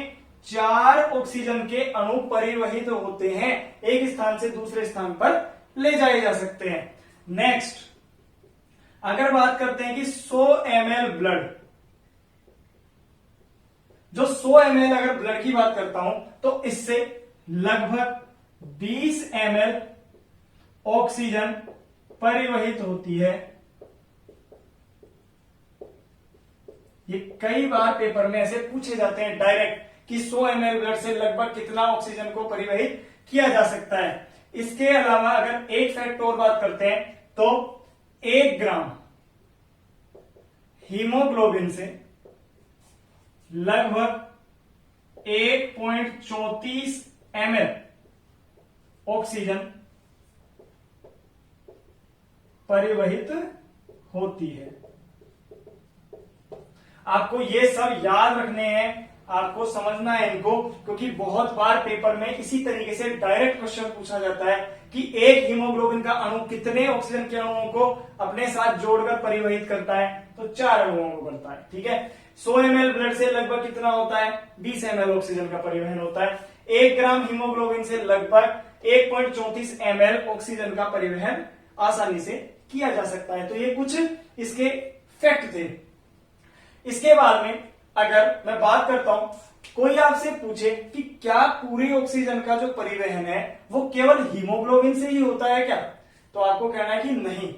Speaker 1: 4 ऑक्सीजन के अणु परिवहित होते हैं, एक स्थान से दूसरे स्थान पर ले जाए जा सकते हैं। नेक्स्ट अगर बात करते हैं कि 100 ml ब्लड, जो 100 ml अगर ब्लड की बात करता हूं तो इससे लगभग 20 ml ऑक्सीजन परिवहित होती है। ये कई बार पेपर में ऐसे पूछे जाते हैं डायरेक्ट कि 100 ml ब्लड से लगभग कितना ऑक्सीजन को परिवहित किया जा सकता है। इसके अलावा अगर एक फैक्ट और बात करते हैं तो 1 ग्राम हीमोग्लोबिन से लगभग 1.34 ml ऑक्सीजन परिवहित होती है। आपको ये सब याद रखने हैं, आपको समझना है इनको, क्योंकि बहुत बार पेपर में इसी तरीके से डायरेक्ट क्वेश्चन पूछा जाता है कि एक हीमोग्लोबिन का अणु कितने ऑक्सीजन के अणुओं को अपने साथ जोड़कर परिवहित करता है, तो 4 अणुओं को करता है। ठीक है, 100 ml ब्लड से लगभग कितना होता है, 20 ml ऑक्सीजन का परिवहन होता है। 1 ग्राम हीमोग्लोबिन से लगभग 1.34 ml ऑक्सीजन का परिवहन आसानी से किया जा सकता है। तो ये कुछ इसके फैक्ट थे। इसके बाद में अगर मैं बात करता हूं, कोई आपसे पूछे कि क्या पूरे ऑक्सीजन का जो परिवहन है वो केवल हीमोग्लोबिन से ही होता है क्या, तो आपको कहना है कि नहीं,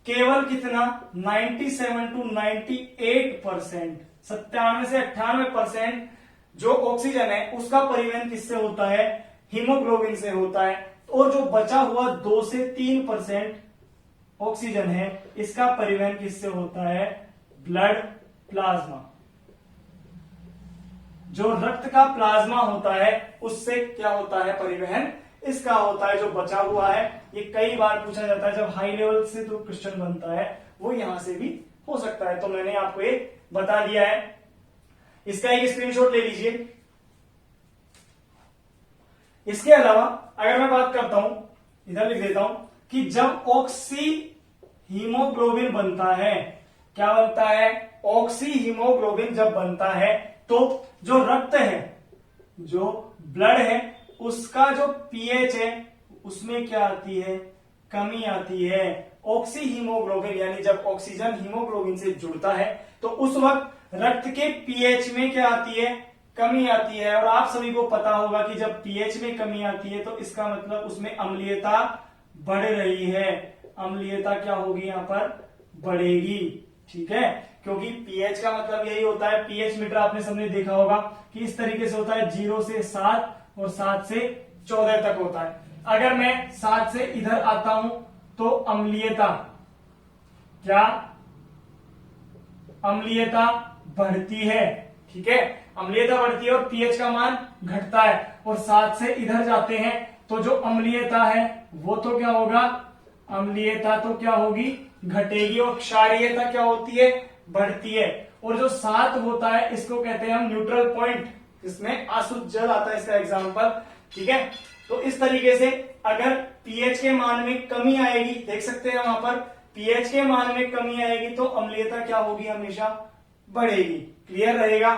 Speaker 1: केवल कितना 97 to 98%, 97 से 98% जो ऑक्सीजन है उसका परिवहन किससे होता है, हीमोग्लोबिन से होता है। और जो बचा हुआ 2 से 3% ऑक्सीजन है इसका परिवहन किससे होता है, ब्लड प्लाज्मा। जो रक्त का प्लाज्मा होता है उससे क्या होता है परिवहन, इसका होता है। जो बचा हुआ है ये कई बार पूछा जाता है, जब हाई लेवल से तो क्वेश्चन बनता है वो यहां से भी हो सकता है। तो मैंने आपको ये बता दिया है, इसका एक स्क्रीनशॉट ले लीजिए। इसके अलावा अगर मैं बात करता हूं, इधर लिख देता हूं कि जब ऑक्सी हीमोग्लोबिन बनता है, क्या बनता है, ऑक्सी हीमोग्लोबिन जब बनता है तो जो रक्त है, जो ब्लड है, उसका जो पीएच है उसमें क्या आती है, कमी आती है। ऑक्सी हीमोग्लोबिन यानी जब ऑक्सीजन हीमोग्लोबिन से जुड़ता है तो उस वक्त रक्त के पीएच में क्या आती है, कमी आती है। और आप सभी को पता होगा कि जब पीएच में कमी आती है तो इसका मतलब उसमें अम्लीयता बढ़ रही है। अम्लीयता क्या होगी, यहां पर बढ़ेगी। ठीक है, क्योंकि पीएच का मतलब यही होता है, पीएच मीटर आपने सबने देखा होगा कि इस तरीके से होता है, 0 से 7 और 7 से 14 तक होता है। अगर मैं 7 से इधर आता हूं तो अम्लीयता, क्या अम्लीयता बढ़ती है। ठीक है, अम्लीयता बढ़ती है और पीएच का मान घटता है। और 7 से इधर जाते हैं तो जो अम्लीयता है वो तो क्या होगा, अम्लीयता तो क्या होगी, घटेगी। और क्षारीयता क्या होती है, बढ़ती है। और जो 7 होता है इसको कहते हैं हम न्यूट्रल पॉइंट, इसमें अशुद्ध जल आता है इसका एग्जाम्पल। ठीक है, तो इस तरीके से अगर पीएच के मान में कमी आएगी, देख सकते हैं वहां पर पीएच के मान में कमी आएगी तो अम्लीयता क्या होगी, हमेशा बढ़ेगी। क्लियर रहेगा।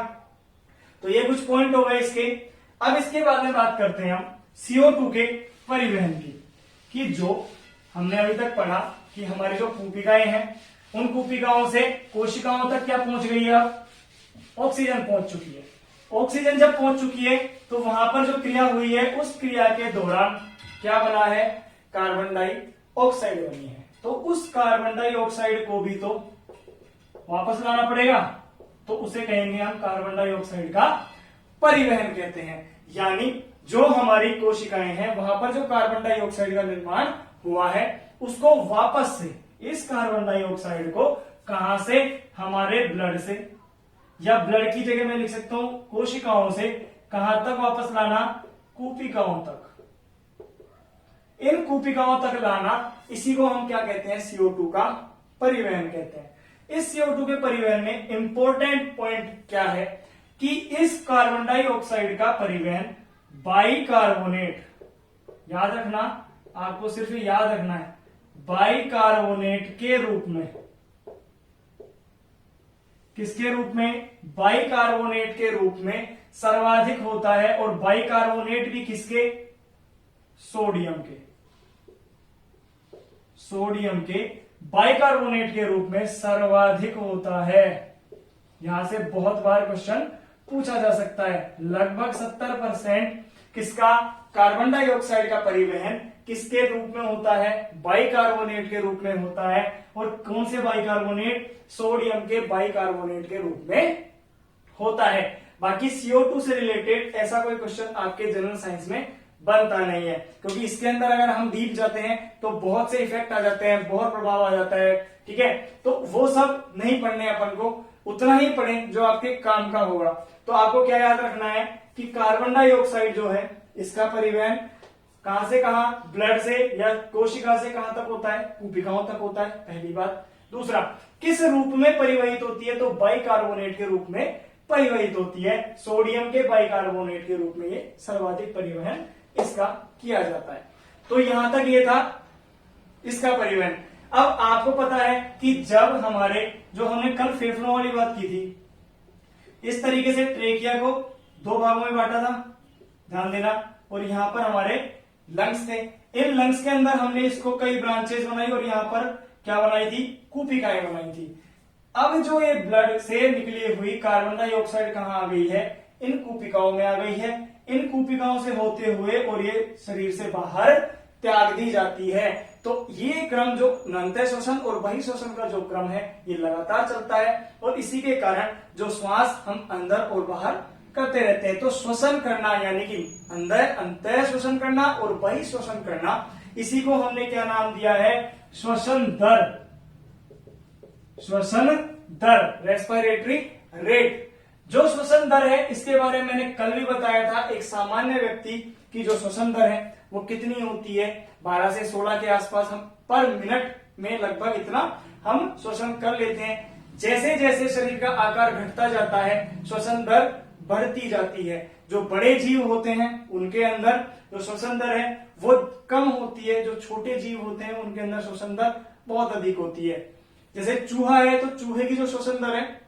Speaker 1: तो ये कुछ पॉइंट हो गए इसके। अब इसके बाद में बात करते हैं हम CO2 के परिवहन की, कि जो हमने अभी तक पढ़ा कि हमारी जो कूपिकाएं हैं उन कूपिकाओं से कोशिकाओं तक क्या पहुंच गई है, अब ऑक्सीजन पहुंच चुकी है। ऑक्सीजन जब पहुंच चुकी है तो वहां पर जो क्रिया हुई है उस क्रिया के दौरान क्या बना है, कार्बन डाई ऑक्साइड बनी है, तो उस कार्बन डाइऑक्साइड को भी तो वापस लाना पड़ेगा, तो उसे कहेंगे हम कार्बन डाइऑक्साइड का परिवहन कहते हैं। यानी जो हमारी कोशिकाएं हैं वहां पर जो कार्बन डाइऑक्साइड का निर्माण हुआ है उसको वापस से, इस कार्बन डाइऑक्साइड को कहां से, हमारे ब्लड से, या ब्लड की जगह मैं लिख सकता हूं कोशिकाओं से, कहां तक वापस लाना, कूपिकाओं तक। इन कूपिकाओं तक लाना, इसी को हम क्या कहते हैं, CO2 का परिवहन कहते हैं। इस CO2 के परिवहन में इंपॉर्टेंट पॉइंट क्या है कि इस कार्बन डाइऑक्साइड का परिवहन बाइकार्बोनेट, याद रखना, आपको सिर्फ याद रखना है, बाइकार्बोनेट के रूप में, किसके रूप में, बाइकार्बोनेट के रूप में सर्वाधिक होता है। और बाइकार्बोनेट भी किसके, सोडियम के, सोडियम के बाइकार्बोनेट के रूप में सर्वाधिक होता है। यहां से बहुत बार क्वेश्चन पूछा जा सकता है। लगभग 70% किसका, कार्बन डाइऑक्साइड का परिवहन किसके रूप में होता है, बाइकार्बोनेट के रूप में होता है। और कौन से बाइकार्बोनेट, सोडियम के बाइकार्बोनेट के रूप में होता है। बाकी CO2 से रिलेटेड ऐसा कोई क्वेश्चन आपके जनरल साइंस में बनता नहीं है, क्योंकि इसके अंदर अगर हम डीप जाते हैं तो बहुत से इफेक्ट आ जाते हैं, बहुत प्रभाव आ जाता है, ठीक है। तो वो सब नहीं पढ़ने अपन को, उतना ही पढ़ें जो आपके काम का होगा। तो आपको क्या याद रखना है कि कार्बन डाइऑक्साइड जो है इसका परिवहन कहां से कहां, ब्लड से या कोशिका से कहां तक होता है, कूपिकाओं तक होता है, पहली बात। दूसरा, किस रूप में परिवहित होती है, तो बाइकार्बोनेट के रूप में परिवहित होती है। सोडियम के बाइकार्बोनेट के रूप में ये सर्वाधिक परिवहन इसका किया जाता है। तो यहां तक ये था इसका परिवहन। अब आपको पता है कि जब हमारे, जो हमने कल फेफड़ों वाली बात की थी, इस तरीके से ट्रेकिया को 2 भागों में बांटा था, ध्यान देना, और यहां पर हमारे लंग्स थे। इन लंग्स के अंदर हमने इसको कई ब्रांचेस बनाई और यहां पर क्या बनाई थी, कूपिकाएं बनाई थी। अब जो ये ब्लड से निकली हुई कार्बन डाइऑक्साइड कहां आ गई है, इन कूपिकाओं में आ गई है। इन कूपिकाओं से होते हुए और ये शरीर से बाहर त्याग दी जाती है। तो ये क्रम, जो अंतः श्वसन और बहिर्श्वसन का जो क्रम है, ये लगातार चलता है और इसी के कारण जो श्वास हम अंदर और बाहर करते रहते हैं। तो श्वसन करना यानी कि अंदर अंतः श्वसन करना और बहिर्श्वसन करना, इसी को हमने क्या नाम दिया है, श्वसन दर, श्वसन दर, रेस्पिरेटरी रेट। जो श्वसन दर है इसके बारे में मैंने कल भी बताया था। एक सामान्य व्यक्ति की जो श्वसन दर है वो कितनी होती है, 12 से 16 के आसपास हम पर मिनट में लगभग इतना हम श्वसन कर लेते हैं। जैसे जैसे शरीर का आकार घटता जाता है श्वसन दर बढ़ती जाती है। जो बड़े जीव होते हैं उनके अंदर जो श्वसन दर है वो कम होती है, जो छोटे जीव होते हैं उनके अंदर श्वसन दर बहुत अधिक होती है। जैसे चूहा है तो चूहे की जो श्वसन दर है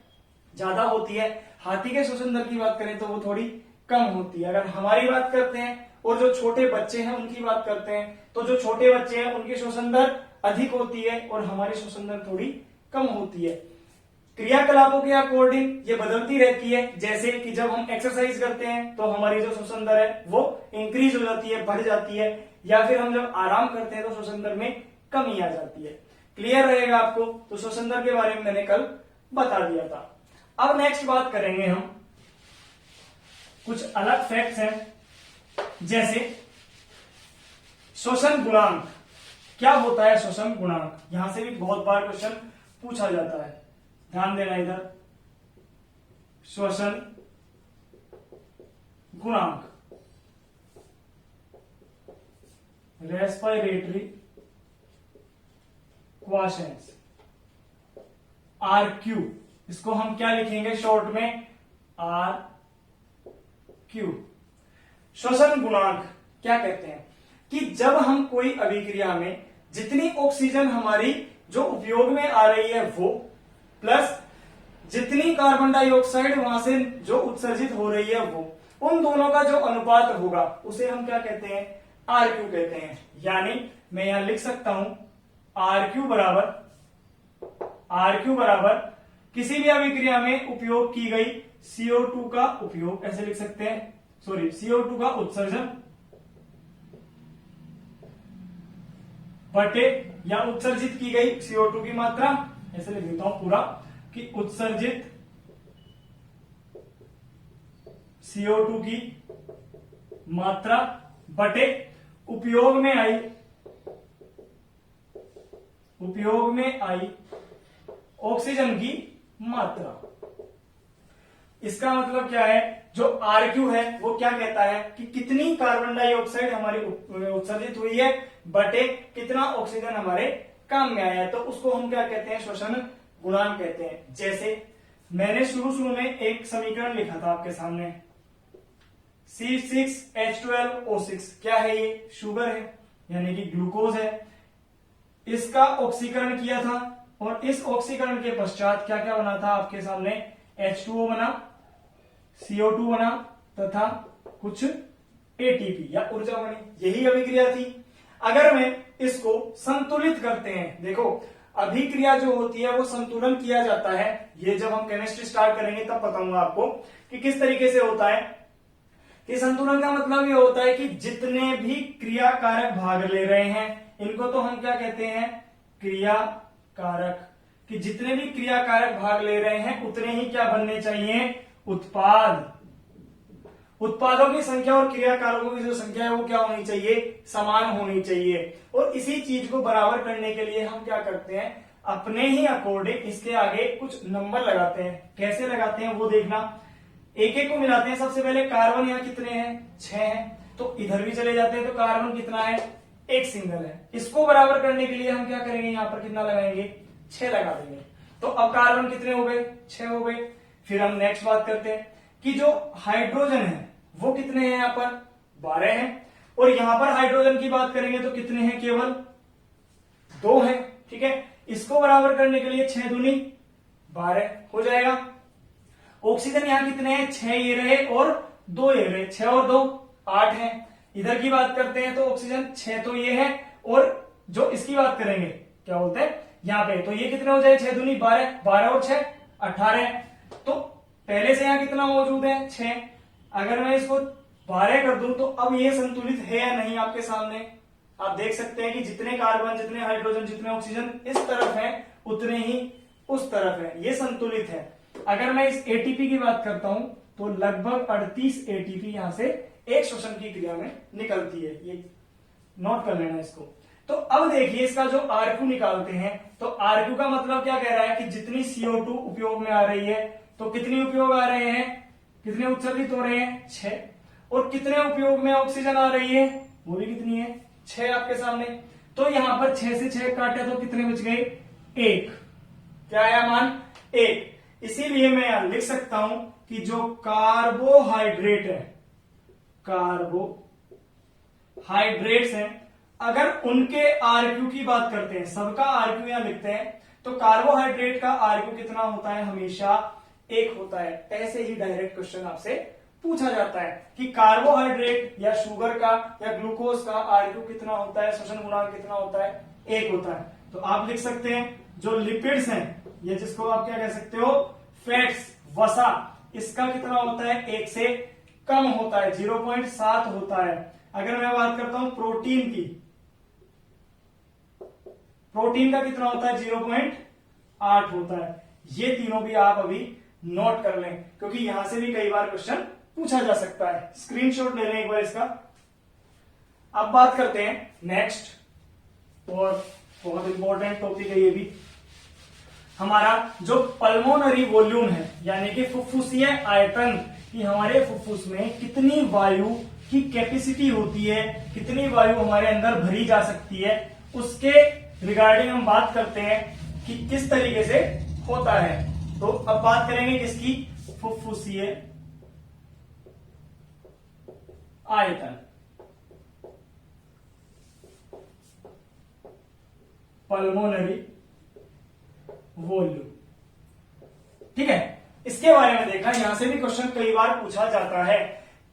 Speaker 1: ज्यादा होती है, हाथी के श्वसन दर की बात करें तो वो थोड़ी कम होती है। अगर हमारी बात करते हैं और जो छोटे बच्चे हैं उनकी बात करते हैं, तो जो छोटे बच्चे हैं उनकी श्वसन दर अधिक होती है और हमारी श्वसन दर थोड़ी कम होती है। क्रियाकलापों के अकॉर्डिंग ये बदलती रहती है। जैसे कि जब हम एक्सरसाइज करते हैं तो हमारी जो श्वसन दर है वो इंक्रीज हो जाती है, बढ़ जाती है, या फिर हम जब आराम करते हैं तो श्वसन दर में कमी आ जाती है। क्लियर रहेगा आपको? तो श्वसन दर के बारे में मैंने कल बता दिया था। अब नेक्स्ट बात करेंगे हम, कुछ अलग फैक्ट्स हैं, जैसे श्वसन गुणांक। क्या होता है श्वसन गुणांक? यहां से भी बहुत बार क्वेश्चन पूछा जाता है, ध्यान देना इधर। श्वसन गुणांक, रेस्पिरेटरी क्वाशंस, RQ, इसको हम क्या लिखेंगे शॉर्ट में, RQ। श्वसन गुणांक क्या कहते हैं कि जब हम कोई अभिक्रिया में जितनी ऑक्सीजन हमारी जो उपयोग में आ रही है वो प्लस जितनी कार्बन डाइऑक्साइड वहां से जो उत्सर्जित हो रही है वो, उन दोनों का जो अनुपात होगा उसे हम क्या कहते हैं, RQ कहते हैं। यानी मैं यहां लिख सकता हूं RQ बराबर किसी भी अभिक्रिया में उपयोग की गई CO2 का उपयोग, ऐसे लिख सकते हैं, सॉरी, CO2 का उत्सर्जन बटे या उत्सर्जित की गई CO2 की मात्रा, ऐसे लिख देता हूं पूरा कि उत्सर्जित CO2 की मात्रा बटे उपयोग में आई ऑक्सीजन की मात्रा। इसका मतलब क्या है, जो RQ है वो क्या कहता है कि कितनी कार्बन डाइऑक्साइड हमारी उत्सर्जित हुई है बटे कितना ऑक्सीजन हमारे काम में आया है, तो उसको हम क्या कहते हैं, श्वसन गुणांक कहते हैं। जैसे मैंने शुरू में एक समीकरण लिखा था आपके सामने, C6H12O6, क्या है ये, शुगर है यानी कि ग्लूकोज है। इसका ऑक्सीकरण किया था और इस ऑक्सीकरण के पश्चात क्या क्या बना था आपके सामने, H2O बना, CO2 बना तथा कुछ ATP या ऊर्जा बनी, यही अभिक्रिया थी। अगर मैं इसको संतुलित करते हैं, देखो अभिक्रिया जो होती है वो संतुलन किया जाता है, ये जब हम केमिस्ट्री स्टार्ट करेंगे तब बताऊंगा आपको कि किस तरीके से होता है। कि संतुलन का मतलब ये होता है कि जितने भी क्रियाकारक भाग ले रहे हैं, इनको तो हम क्या कहते हैं, क्रियाकारक, कि जितने भी क्रियाकारक भाग ले रहे हैं उतने ही क्या बनने चाहिए, उत्पाद। उत्पादों की संख्या और क्रियाकारकों की जो संख्या है वो क्या होनी चाहिए, समान होनी चाहिए। और इसी चीज को बराबर करने के लिए हम क्या करते हैं, अपने ही अकॉर्डिंग इसके आगे कुछ नंबर लगाते हैं। कैसे लगाते हैं वो देखना, एक एक को मिलाते हैं। सबसे पहले कार्बन यहाँ कितने हैं, 6 हैं, तो इधर भी चले जाते हैं, तो कार्बन कितना है, एक सिंगल है। इसको बराबर करने के लिए हम क्या करेंगे, यहाँ पर कितना लगाएंगे, 6 लगा देंगे। तो अब कार्बन कितने हो गए, 6 हो गए। फिर हम नेक्स्ट बात करते हैं कि जो हाइड्रोजन है वो कितने हैं, यहाँ पर 12 हैं, और यहां पर हाइड्रोजन की बात करेंगे तो कितने हैं, केवल 2 हैं। ठीक है, इसको बराबर करने के लिए 6 दूनी 12 हो जाएगा। ऑक्सीजन यहां कितने हैं, 6 ये रहे और 2 ये रहे, 6 और 2 8 हैं। इधर की बात करते हैं तो ऑक्सीजन 6 तो ये है, और जो इसकी बात करेंगे क्या बोलते हैं यहाँ पे, तो ये कितने हो जाए, 6 दूनी 12, 12 और 6 18। तो पहले से यहाँ कितना मौजूद है, 6। अगर मैं इसको 12 कर दूं तो अब ये संतुलित है या नहीं, आपके सामने आप देख सकते हैं कि जितने कार्बन, जितने हाइड्रोजन, जितने ऑक्सीजन इस तरफ है उतने ही उस तरफ है, ये संतुलित है। अगर मैं इस एटीपी की बात करता हूं तो लगभग 38 एटीपी यहां से एक श्वसन की क्रिया में निकलती है, ये नोट कर लेना इसको। तो अब देखिए इसका जो RQ निकालते हैं, तो RQ का मतलब क्या कह रहा है कि जितनी CO2 उपयोग में आ रही है, तो कितनी उपयोग आ रहे हैं, कितने उत्सर्जित हो रहे हैं, 6, और कितने उपयोग में ऑक्सीजन आ रही है, वो भी कितनी है, 6 आपके सामने। तो यहां पर 6 से 6 काटे तो कितने बच गए, 1। क्या आया मान, 1। इसीलिए मैं यहां लिख सकता हूं कि जो कार्बोहाइड्रेट है, कार्बोहाइड्रेट्स हैं, अगर उनके RQ की बात करते हैं, सबका RQ यहां लिखते हैं, तो कार्बोहाइड्रेट का RQ कितना होता है, हमेशा 1 होता है। ऐसे ही डायरेक्ट क्वेश्चन आपसे पूछा जाता है कि कार्बोहाइड्रेट या शुगर का या ग्लूकोज का RQ कितना होता है, श्वसन गुणांक कितना होता है, 1 होता है। तो आप लिख सकते हैं जो लिपिड्स हैं, ये जिसको आप क्या कह सकते हो, फैट्स, वसा, इसका कितना होता है, 1 से कम होता है, 0.7 होता है। अगर मैं बात करता हूं प्रोटीन की, प्रोटीन का कितना होता है, 0.8 होता है। ये तीनों भी आप अभी नोट कर लें, क्योंकि यहां से भी कई बार क्वेश्चन पूछा जा सकता है। स्क्रीनशॉट ले लें एक बार इसका। अब बात करते हैं नेक्स्ट, और बहुत इंपॉर्टेंट टॉपिक है ये भी, हमारा जो पल्मोनरी वॉल्यूम है, यानी कि फुफ्फुसीय आयतन, कि हमारे फुफ्फुस में कितनी वायु की कैपेसिटी होती है, कितनी वायु हमारे अंदर भरी जा सकती है, उसके रिगार्डिंग हम बात करते हैं कि किस तरीके से होता है। तो अब बात करेंगे किसकी, फुफ्फुसीय आयतन, पल्मोनरी वॉल्यूम। ठीक है, इसके बारे में देखा, यहां से भी क्वेश्चन कई बार पूछा जाता है।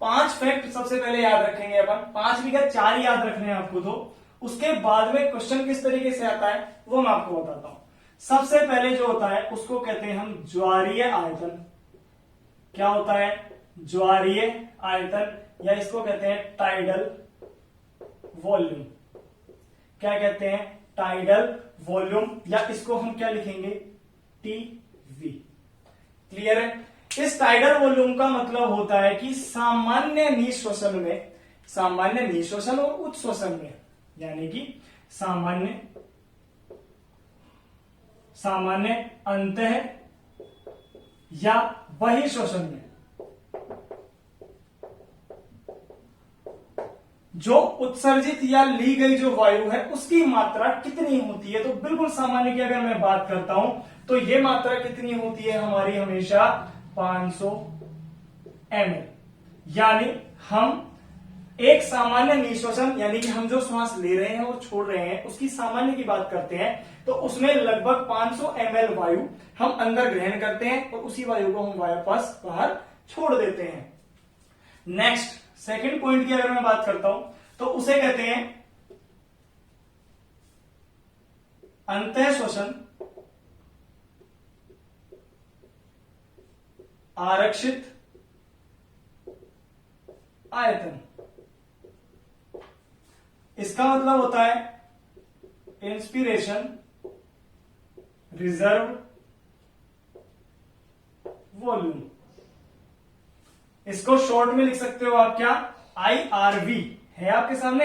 Speaker 1: 5 फैक्ट सबसे पहले याद रखेंगे अपन, 5 भी क्या 4 याद रखने हैं आपको, तो उसके बाद में क्वेश्चन किस तरीके से आता है वो मैं आपको बताता हूं। सबसे पहले जो होता है उसको कहते हैं हम ज्वारीय आयतन। क्या होता है, ज्वारीय आयतन, या इसको कहते हैं टाइडल वॉल्यूम। क्या कहते हैं, टाइडल वॉल्यूम, या इसको हम क्या लिखेंगे, टीवी। क्लियर है। इस टाइडल वॉल्यूम का मतलब होता है कि सामान्य निःश्वसन में, सामान्य निःश्वसन और उच्च श्वसन में, यानी कि सामान्य अंतः या बहिश्वसन में जो उत्सर्जित या ली गई जो वायु है उसकी मात्रा कितनी होती है। तो बिल्कुल सामान्य की अगर मैं बात करता हूं तो ये मात्रा कितनी होती है हमारी, हमेशा 500 ml। यानी हम एक सामान्य निःश्वसन, यानी कि हम जो श्वास ले रहे हैं और छोड़ रहे हैं उसकी सामान्य की बात करते हैं, तो उसमें लगभग 500 ml वायु हम अंदर ग्रहण करते हैं और उसी वायु को हम वापस बाहर छोड़ देते हैं। नेक्स्ट सेकंड पॉइंट की अगर मैं बात करता हूं तो उसे कहते हैं अंतः श्वसन आरक्षित आयतन। इसका मतलब होता है इंस्पिरेशन रिजर्व वॉल्यूम। इसको शॉर्ट में लिख सकते हो आप क्या, IRV है आपके सामने,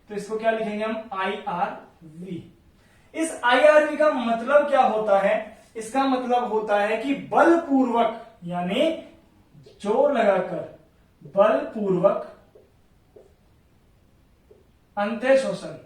Speaker 1: तो इसको क्या लिखेंगे हम, IRV। इस IRV का मतलब क्या होता है, इसका मतलब होता है कि बलपूर्वक, यानी जोर लगाकर बलपूर्वक अंतः श्वसन।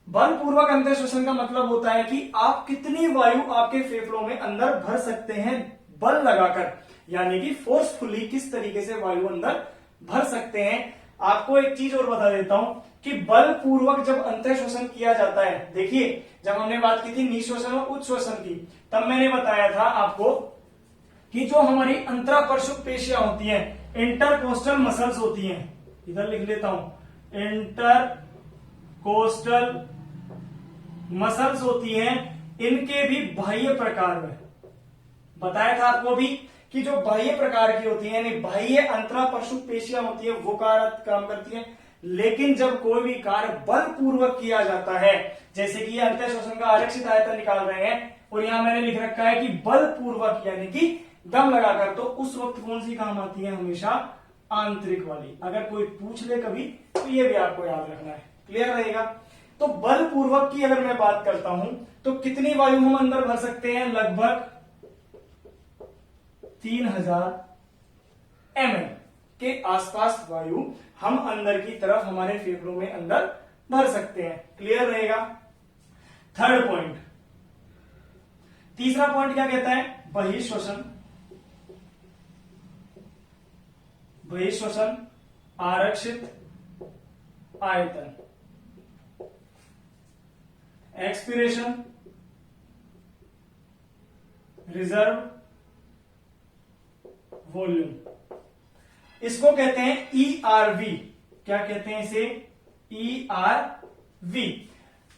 Speaker 1: बलपूर्वक अंतः श्वसन का मतलब होता है कि आप कितनी वायु आपके फेफड़ों में अंदर भर सकते हैं बल लगाकर, यानी कि फोर्सफुली किस तरीके से वायु अंदर भर सकते हैं। आपको एक चीज और बता देता हूं कि बलपूर्वक जब अंतः श्वसन किया जाता है, देखिए जब हमने बात की थी निःश्वसन और उच्च श्वसन की, तब मैंने बताया था आपको कि जो हमारी अंतरापरशुक पेशियां होती हैं, इंटरकोस्टल मसल्स होती हैं, इधर लिख लेता हूं, इंटरकोस्टल मसल्स होती हैं, इनके भी बाह्य प्रकार में बताया था आपको भी कि जो बाह्य प्रकार की होती है, यानी बाह्य अंतरापरशुक पेशियां होती है, वो काम करती है। लेकिन जब कोई भी कार्य बलपूर्वक किया जाता है, जैसे कि ये अंतः श्वसन का आरक्षित आयतन निकाल रहे हैं और यहां मैंने लिख रखा है कि बलपूर्वक यानी कि दम लगाकर, तो उस वक्त कौन सी काम आती है, हमेशा आंतरिक वाली। अगर कोई पूछ ले कभी तो ये भी आपको याद रखना है, क्लियर रहेगा। तो बलपूर्वक की अगर मैं बात करता हूं तो कितनी वायु हम अंदर भर सकते हैं, लगभग 3000 ml के आसपास वायु हम अंदर की तरफ हमारे फेफड़ों में अंदर भर सकते हैं, क्लियर रहेगा। थर्ड पॉइंट, तीसरा पॉइंट क्या कहता है, बहिश्वसन। बहिश्वसन आरक्षित आयतन, एक्सपिरेशन रिजर्व वॉल्यूम। इसको कहते हैं ERV। क्या कहते हैं इसे, ERV।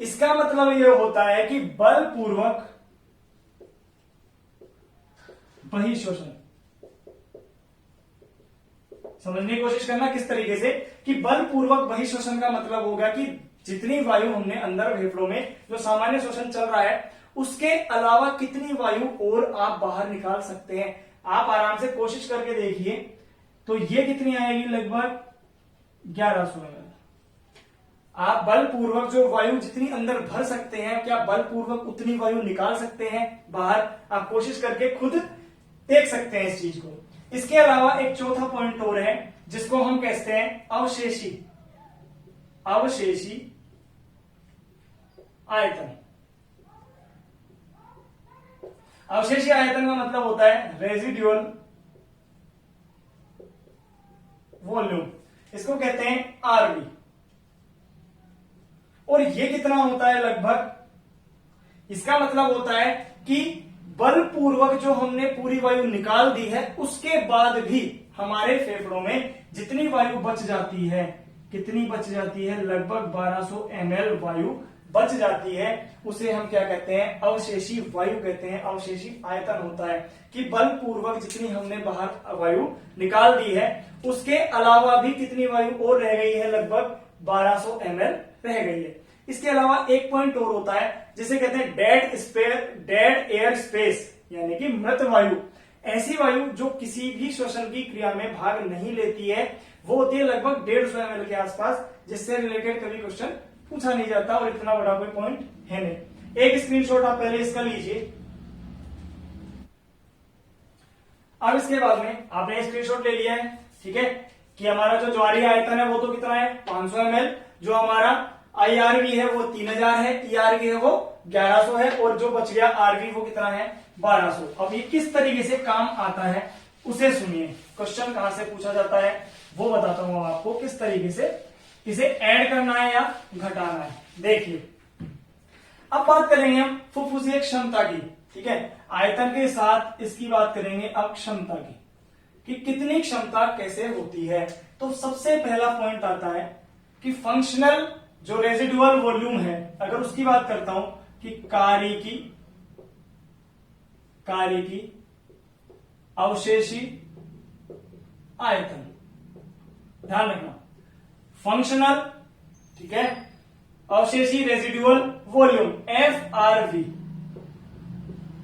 Speaker 1: इसका मतलब यह होता है कि बलपूर्वक बहिश्वसन। समझने की कोशिश करना किस तरीके से, कि बलपूर्वक बहिश्वसन का मतलब होगा कि जितनी वायु हमने अंदर फेफड़ों में जो सामान्य श्वसन चल रहा है उसके अलावा कितनी वायु और आप बाहर निकाल सकते हैं। आप आराम से कोशिश करके देखिए, तो ये कितनी आएगी, लगभग 1100 ml। आप बलपूर्वक जो वायु जितनी अंदर भर सकते हैं, क्या बलपूर्वक उतनी वायु निकाल सकते हैं बाहर, आप कोशिश करके खुद देख सकते हैं इस चीज को। इसके अलावा एक चौथा पॉइंट और है जिसको हम कहते हैं अवशेषी आयतन। अवशेषी आयतन का मतलब होता है रेजिडुअल वॉल्यूम, इसको कहते हैं RV। और ये कितना होता है लगभग, इसका मतलब होता है कि बलपूर्वक जो हमने पूरी वायु निकाल दी है उसके बाद भी हमारे फेफड़ों में जितनी वायु बच जाती है, कितनी बच जाती है, लगभग 1200 ml वायु बच जाती है, उसे हम क्या कहते हैं, अवशेषी वायु कहते हैं। अवशेषी आयतन होता है कि बलपूर्वक जितनी हमने बाहर वायु निकाल दी है उसके अलावा भी कितनी वायु और रह गई है, लगभग 1200 ml रह गई है। इसके अलावा एक पॉइंट और होता है जिसे कहते हैं डेड एयर स्पेस, यानी कि मृत वायु। ऐसी वायु जो किसी भी श्वसन की क्रिया में भाग नहीं लेती है, वो होती है लगभग 150 ml के आसपास, जिससे रिलेटेड कभी क्वेश्चन पूछा नहीं जाता और इतना बड़ा कोई पॉइंट है नहीं। एक स्क्रीनशॉट आप पहले इसका लीजिए। अब इसके बाद में आपने स्क्रीनशॉट ले लिया है, ठीक है, कि हमारा जो ज्वारीय आयतन है वो तो कितना है 500 ml, जो हमारा IRV है वो 3000 है, ERV है वो 1100 है, और जो बच गया RV वो कितना है 1200। अब ये किस तरीके से काम आता है उसे सुनिए। क्वेश्चन कहां से पूछा जाता है वो बताता हूं आपको, किस तरीके से इसे ऐड करना है या घटाना है। देखिए, अब बात करेंगे हम फुफ्फुसीय क्षमता की, ठीक है। आयतन के साथ इसकी बात करेंगे अब क्षमता की, कि कितनी क्षमता कैसे होती है। तो सबसे पहला पॉइंट आता है कि फंक्शनल जो रेजिडुअल वॉल्यूम है, अगर उसकी बात करता हूं कि कार्य की अवशेषी आयतन, ध्यान रखना फंक्शनल, ठीक है, अवशेषी रेजिडुअल वॉल्यूम FRV।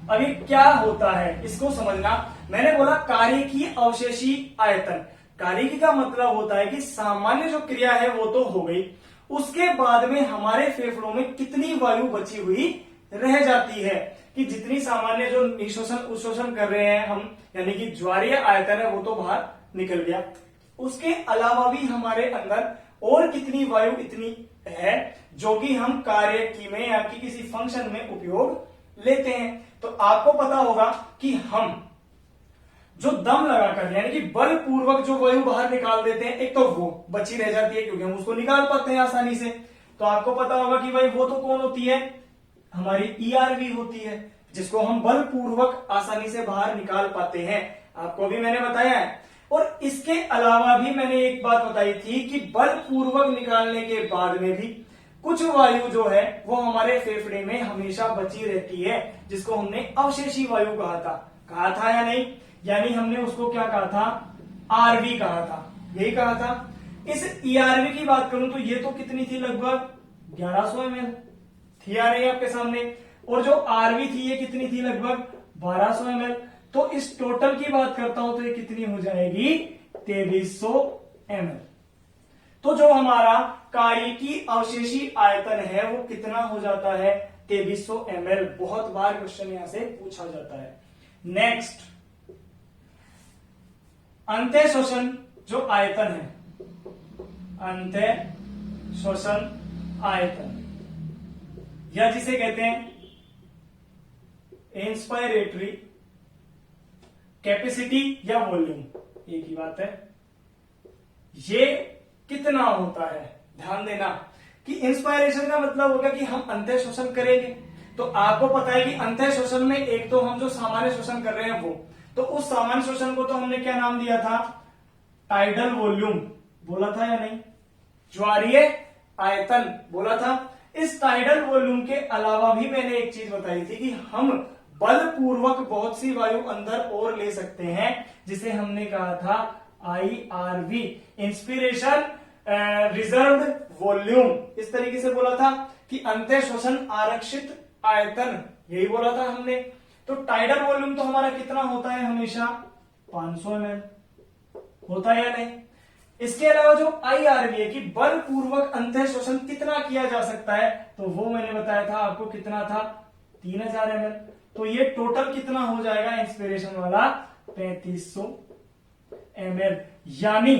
Speaker 1: अभी क्या होता है इसको समझना। मैंने बोला कार्य की अवशेषी आयतन, कार्य की का मतलब होता है कि सामान्य जो क्रिया है वो तो हो गई, उसके बाद में हमारे फेफड़ों में कितनी वायु बची हुई रह जाती है, कि जितनी सामान्य जो निशोषण उशोषण कर रहे हैं हम, यानी कि ज्वारीय आयतन है वो तो बाहर निकल गया, उसके अलावा भी हमारे अंदर और कितनी वायु इतनी है जो कि हम कार्य की में या कि किसी फंक्शन में उपयोग लेते हैं। तो आपको पता होगा कि हम जो दम लगाकर यानी कि बल पूर्वक जो वायु बाहर निकाल देते हैं, एक तो वो बची रह जाती है क्योंकि हम उसको निकाल पाते हैं आसानी से। तो आपको पता होगा कि भाई वो तो कौन होती है, हमारी ERV होती है, जिसको हम बल पूर्वक आसानी से बाहर निकाल पाते हैं। आपको अभी मैंने बताया है। और इसके अलावा भी मैंने एक बात बताई थी कि बल पूर्वक निकालने के बाद में भी कुछ वायु जो है वो हमारे फेफड़े में हमेशा बची रहती है, जिसको हमने अवशेषी वायु कहा था या नहीं, यानी हमने उसको क्या कहा था, RV कहा था, यही कहा था। इस ERV की बात करूं तो ये तो कितनी थी, लगभग 1100 ml थी या नहीं आपके सामने, और जो RV थी ये कितनी थी, लगभग 1200 ml। तो इस टोटल की बात करता हूं तो ये कितनी हो जाएगी, 2300 ml। तो जो हमारा कार्य की अवशेषी आयतन है वो कितना हो जाता है, 2300 ml। बहुत बार क्वेश्चन यहां से पूछा जाता है। नेक्स्ट, अंत्य शोषण जो आयतन है, अंत्य शोषण आयतन, या जिसे कहते हैं इंस्पायरेटरी कैपेसिटी या वॉल्यूम, एक ही बात है, ये कितना होता है। ध्यान देना कि इंस्पायरेशन का मतलब होगा कि हम अंत्य शोषण करेंगे। तो आपको पता है कि अंत्य शोषण में एक तो हम जो सामान्य शोषण कर रहे हैं वो, तो उस सामान्य शोषण को तो हमने क्या नाम दिया था, टाइडल वॉल्यूम बोला था या नहीं, ज्वारीय आयतन बोला था। इस टाइडल वॉल्यूम के अलावा भी मैंने एक चीज बताई थी कि हम बलपूर्वक बहुत सी वायु अंदर और ले सकते हैं, जिसे हमने कहा था IRV, इंस्पिरेशन रिजर्व्ड वॉल्यूम। इस तरीके से बोला था कि अंत्य शोषण आरक्षित आयतन, यही बोला था हमने। तो टाइडल वॉल्यूम तो हमारा कितना होता है, हमेशा 500 ml होता है या नहीं। इसके अलावा जो IRV है कि बलपूर्वक अंत्य शोषण कितना किया जा सकता है, तो वो मैंने बताया था आपको कितना था, 3000 ml। तो ये टोटल कितना हो जाएगा इंस्पिरेशन वाला, 3500 ml। यानी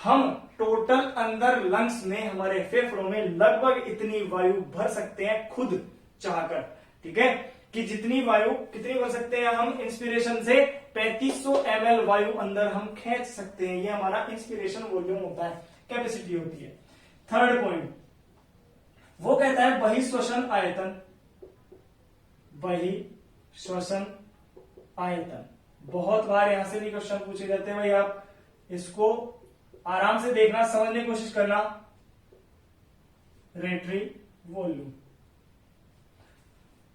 Speaker 1: हम टोटल अंदर लंग्स में, हमारे फेफड़ों में लगभग इतनी वायु भर सकते हैं खुद चाहकर, ठीक है, कि जितनी वायु कितनी भर सकते हैं हम इंस्पिरेशन से, 3500 ml वायु अंदर हम खींच सकते हैं। ये हमारा इंस्पिरेशन वॉल्यूम होता है, कैपेसिटी होती है। थर्ड पॉइंट वो कहता है बहिश्वसन आयतन। बहिश्वसन आयतन बहुत बार यहां से भी क्वेश्चन पूछे जाते हैं, भाई आप इसको आराम से देखना, समझने की कोशिश करना। रेटरी वॉल्यूम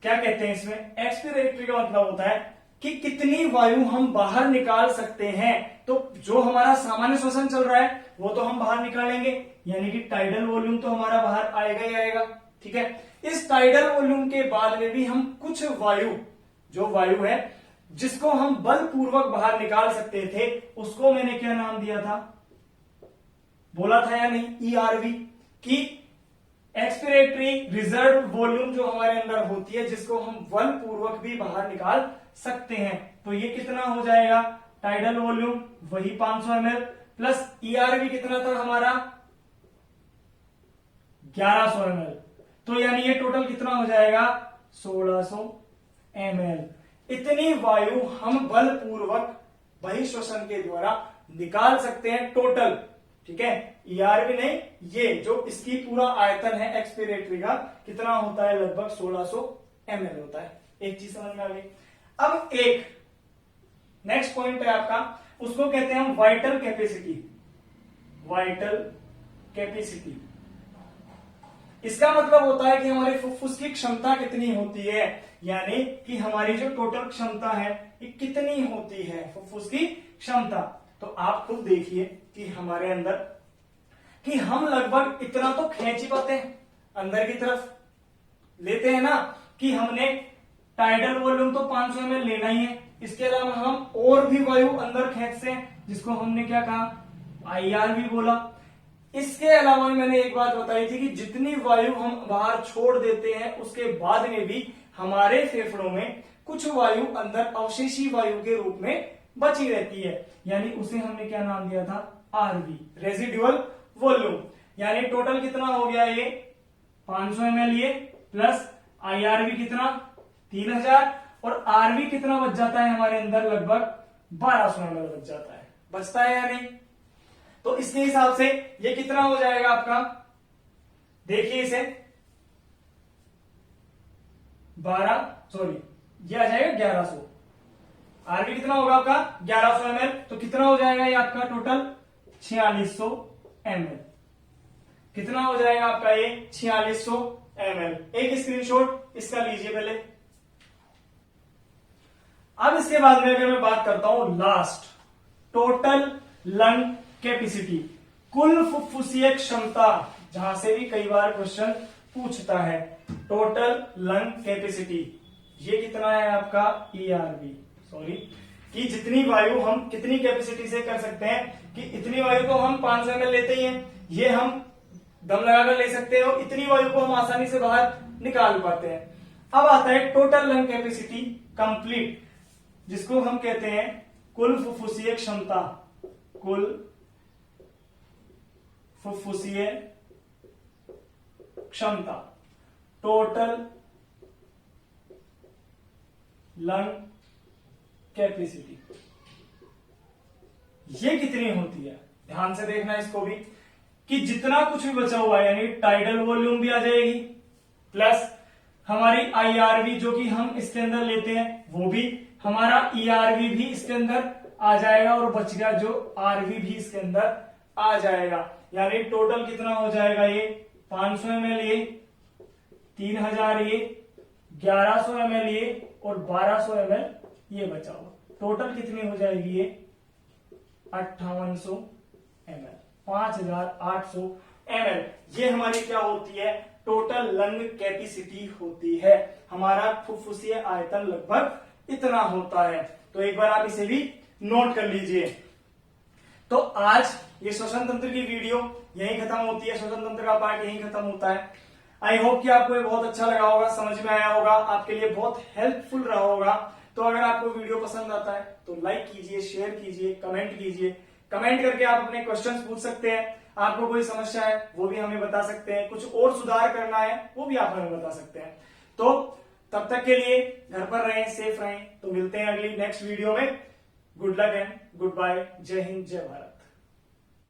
Speaker 1: क्या कहते हैं इसमें, एक्सपिरेटरी का मतलब होता है कि कितनी वायु हम बाहर निकाल सकते हैं। तो जो हमारा सामान्य श्वसन चल रहा है वो तो हम बाहर निकालेंगे, यानी कि टाइडल वॉल्यूम तो हमारा बाहर आएगा ही आएगा। ठीक है, इस टाइडल वॉल्यूम के बाद में भी हम कुछ वायु, जो वायु है जिसको हम बलपूर्वक बाहर निकाल सकते थे, उसको मैंने क्या नाम दिया था, बोला था या नहीं, ईआरवी, कि एक्सपिरेटरी रिजर्व वॉल्यूम जो हमारे अंदर होती है, जिसको हम बलपूर्वक भी बाहर निकाल सकते हैं। तो ये कितना हो जाएगा, टाइडल वॉल्यूम वही 500 ml प्लस ईआरवी कितना था हमारा 1100 ml, तो यानी ये टोटल कितना हो जाएगा 1600 ml। इतनी वायु हम बलपूर्वक बहिश्वसन के द्वारा निकाल सकते हैं टोटल। ठीक है, ईआरवी नहीं, ये जो इसकी पूरा आयतन है एक्सपिरेटरी का कितना होता है, लगभग 1600 ml होता है। एक चीज समझ में आ गई। अब एक नेक्स्ट पॉइंट है आपका, उसको कहते हैं हम वाइटल कैपेसिटी। वाइटल कैपेसिटी, इसका मतलब होता है कि हमारे फुफ्फुस की क्षमता कितनी होती है, यानी कि हमारी जो टोटल क्षमता है ये कितनी होती है, फुफ्फुस की क्षमता। तो आप खुद देखिए कि हमारे अंदर कि हम लगभग इतना तो खींच ही पाते हैं, अंदर की तरफ लेते हैं ना, कि हमने टाइडल वॉल्यूम तो 500 ml लेना ही है, इसके अलावा हम और भी वायु अंदर खींचते हैं, जिसको हमने क्या कहा, आईआरवी बोला। इसके अलावा मैंने एक बात बताई थी कि जितनी वायु हम बाहर छोड़ देते हैं, उसके बाद में भी हमारे फेफड़ों में कुछ वायु अंदर अवशेषी वायु के रूप में बची रहती है, यानी उसे हमने क्या नाम दिया था, आरवी, रेजिडुअल वॉल्यूम। यानी टोटल कितना हो गया, ये 500 ml ये प्लस आईआरवी कितना 3000, और आरवी कितना बच जाता है हमारे अंदर, लगभग 1200 ml बच जाता है। बचता है या नहीं? तो इसके हिसाब से ये कितना हो जाएगा आपका, देखिए इसे ये आ जाएगा 1100। आरवी कितना होगा आपका 1100 ml, तो कितना हो जाएगा ये आपका टोटल 4600 ml। कितना हो जाएगा आपका ये 4600 ml। एक स्क्रीनशॉट इसका लीजिए पहले। अब इसके बाद में अगर मैं बात करता हूं लास्ट, टोटल लंग कैपेसिटी, कुल फुफ्फुसीय क्षमता, जहां से भी कई बार क्वेश्चन पूछता है, टोटल लंग कैपेसिटी ये कितना है आपका ईआरवी, कि जितनी वायु हम कितनी कैपेसिटी से कर सकते हैं, कि इतनी वायु को हम 500 ml लेते ही हैं, ये हम दम लगाकर ले सकते हैं, और इतनी वायु को हम आसानी से बाहर निकाल पाते हैं। अब आता है टोटल लंग कैपेसिटी कंप्लीट, जिसको हम कहते हैं कुल फुफ्फुसीय क्षमता, कुल फुफ्फुसीय क्षमता, टोटल लंग कैपेसिटी, ये कितनी होती है, ध्यान से देखना इसको भी, कि जितना कुछ भी बचा हुआ है, यानी टाइडल वॉल्यूम भी आ जाएगी, प्लस हमारी आईआरवी जो कि हम इसके अंदर लेते हैं वो भी, हमारा ईआरवी भी इसके अंदर आ जाएगा, और बच गया जो आरवी भी इसके अंदर आ जाएगा। यानी टोटल कितना हो जाएगा, ये 500 ml ये, 3000 ये, 1100 ml ये, और 1200 ml ये बचा हुआ, टोटल कितनी हो जाएगी ये 5800 ml, 5800 ml। ये हमारी क्या होती है, टोटल लंग कैपेसिटी होती है। हमारा फुफ्फुसीय आयतन लगभग इतना होता है। तो एक बार आप इसे भी नोट कर लीजिए। तो आज ये श्वसन तंत्र की वीडियो यहीं खत्म होती है, श्वसन तंत्र का पार्ट यहीं खत्म होता है। आई होप कि आपको ये बहुत अच्छा लगा होगा, समझ में आया होगा, आपके लिए बहुत हेल्पफुल रहा होगा। तो अगर आपको वीडियो पसंद आता है तो लाइक कीजिए, शेयर कीजिए, कमेंट कीजिए। कमेंट करके आप अपने क्वेश्चंस पूछ सकते हैं, आपको कोई समस्या है वो भी हमें बता सकते हैं, कुछ और सुधार करना है वो भी आप हमें बता सकते हैं। तो तब तक के लिए घर पर रहें, सेफ रहें। तो मिलते हैं अगली नेक्स्ट वीडियो में। Good luck and good bye. जय हिंद, जय भारत।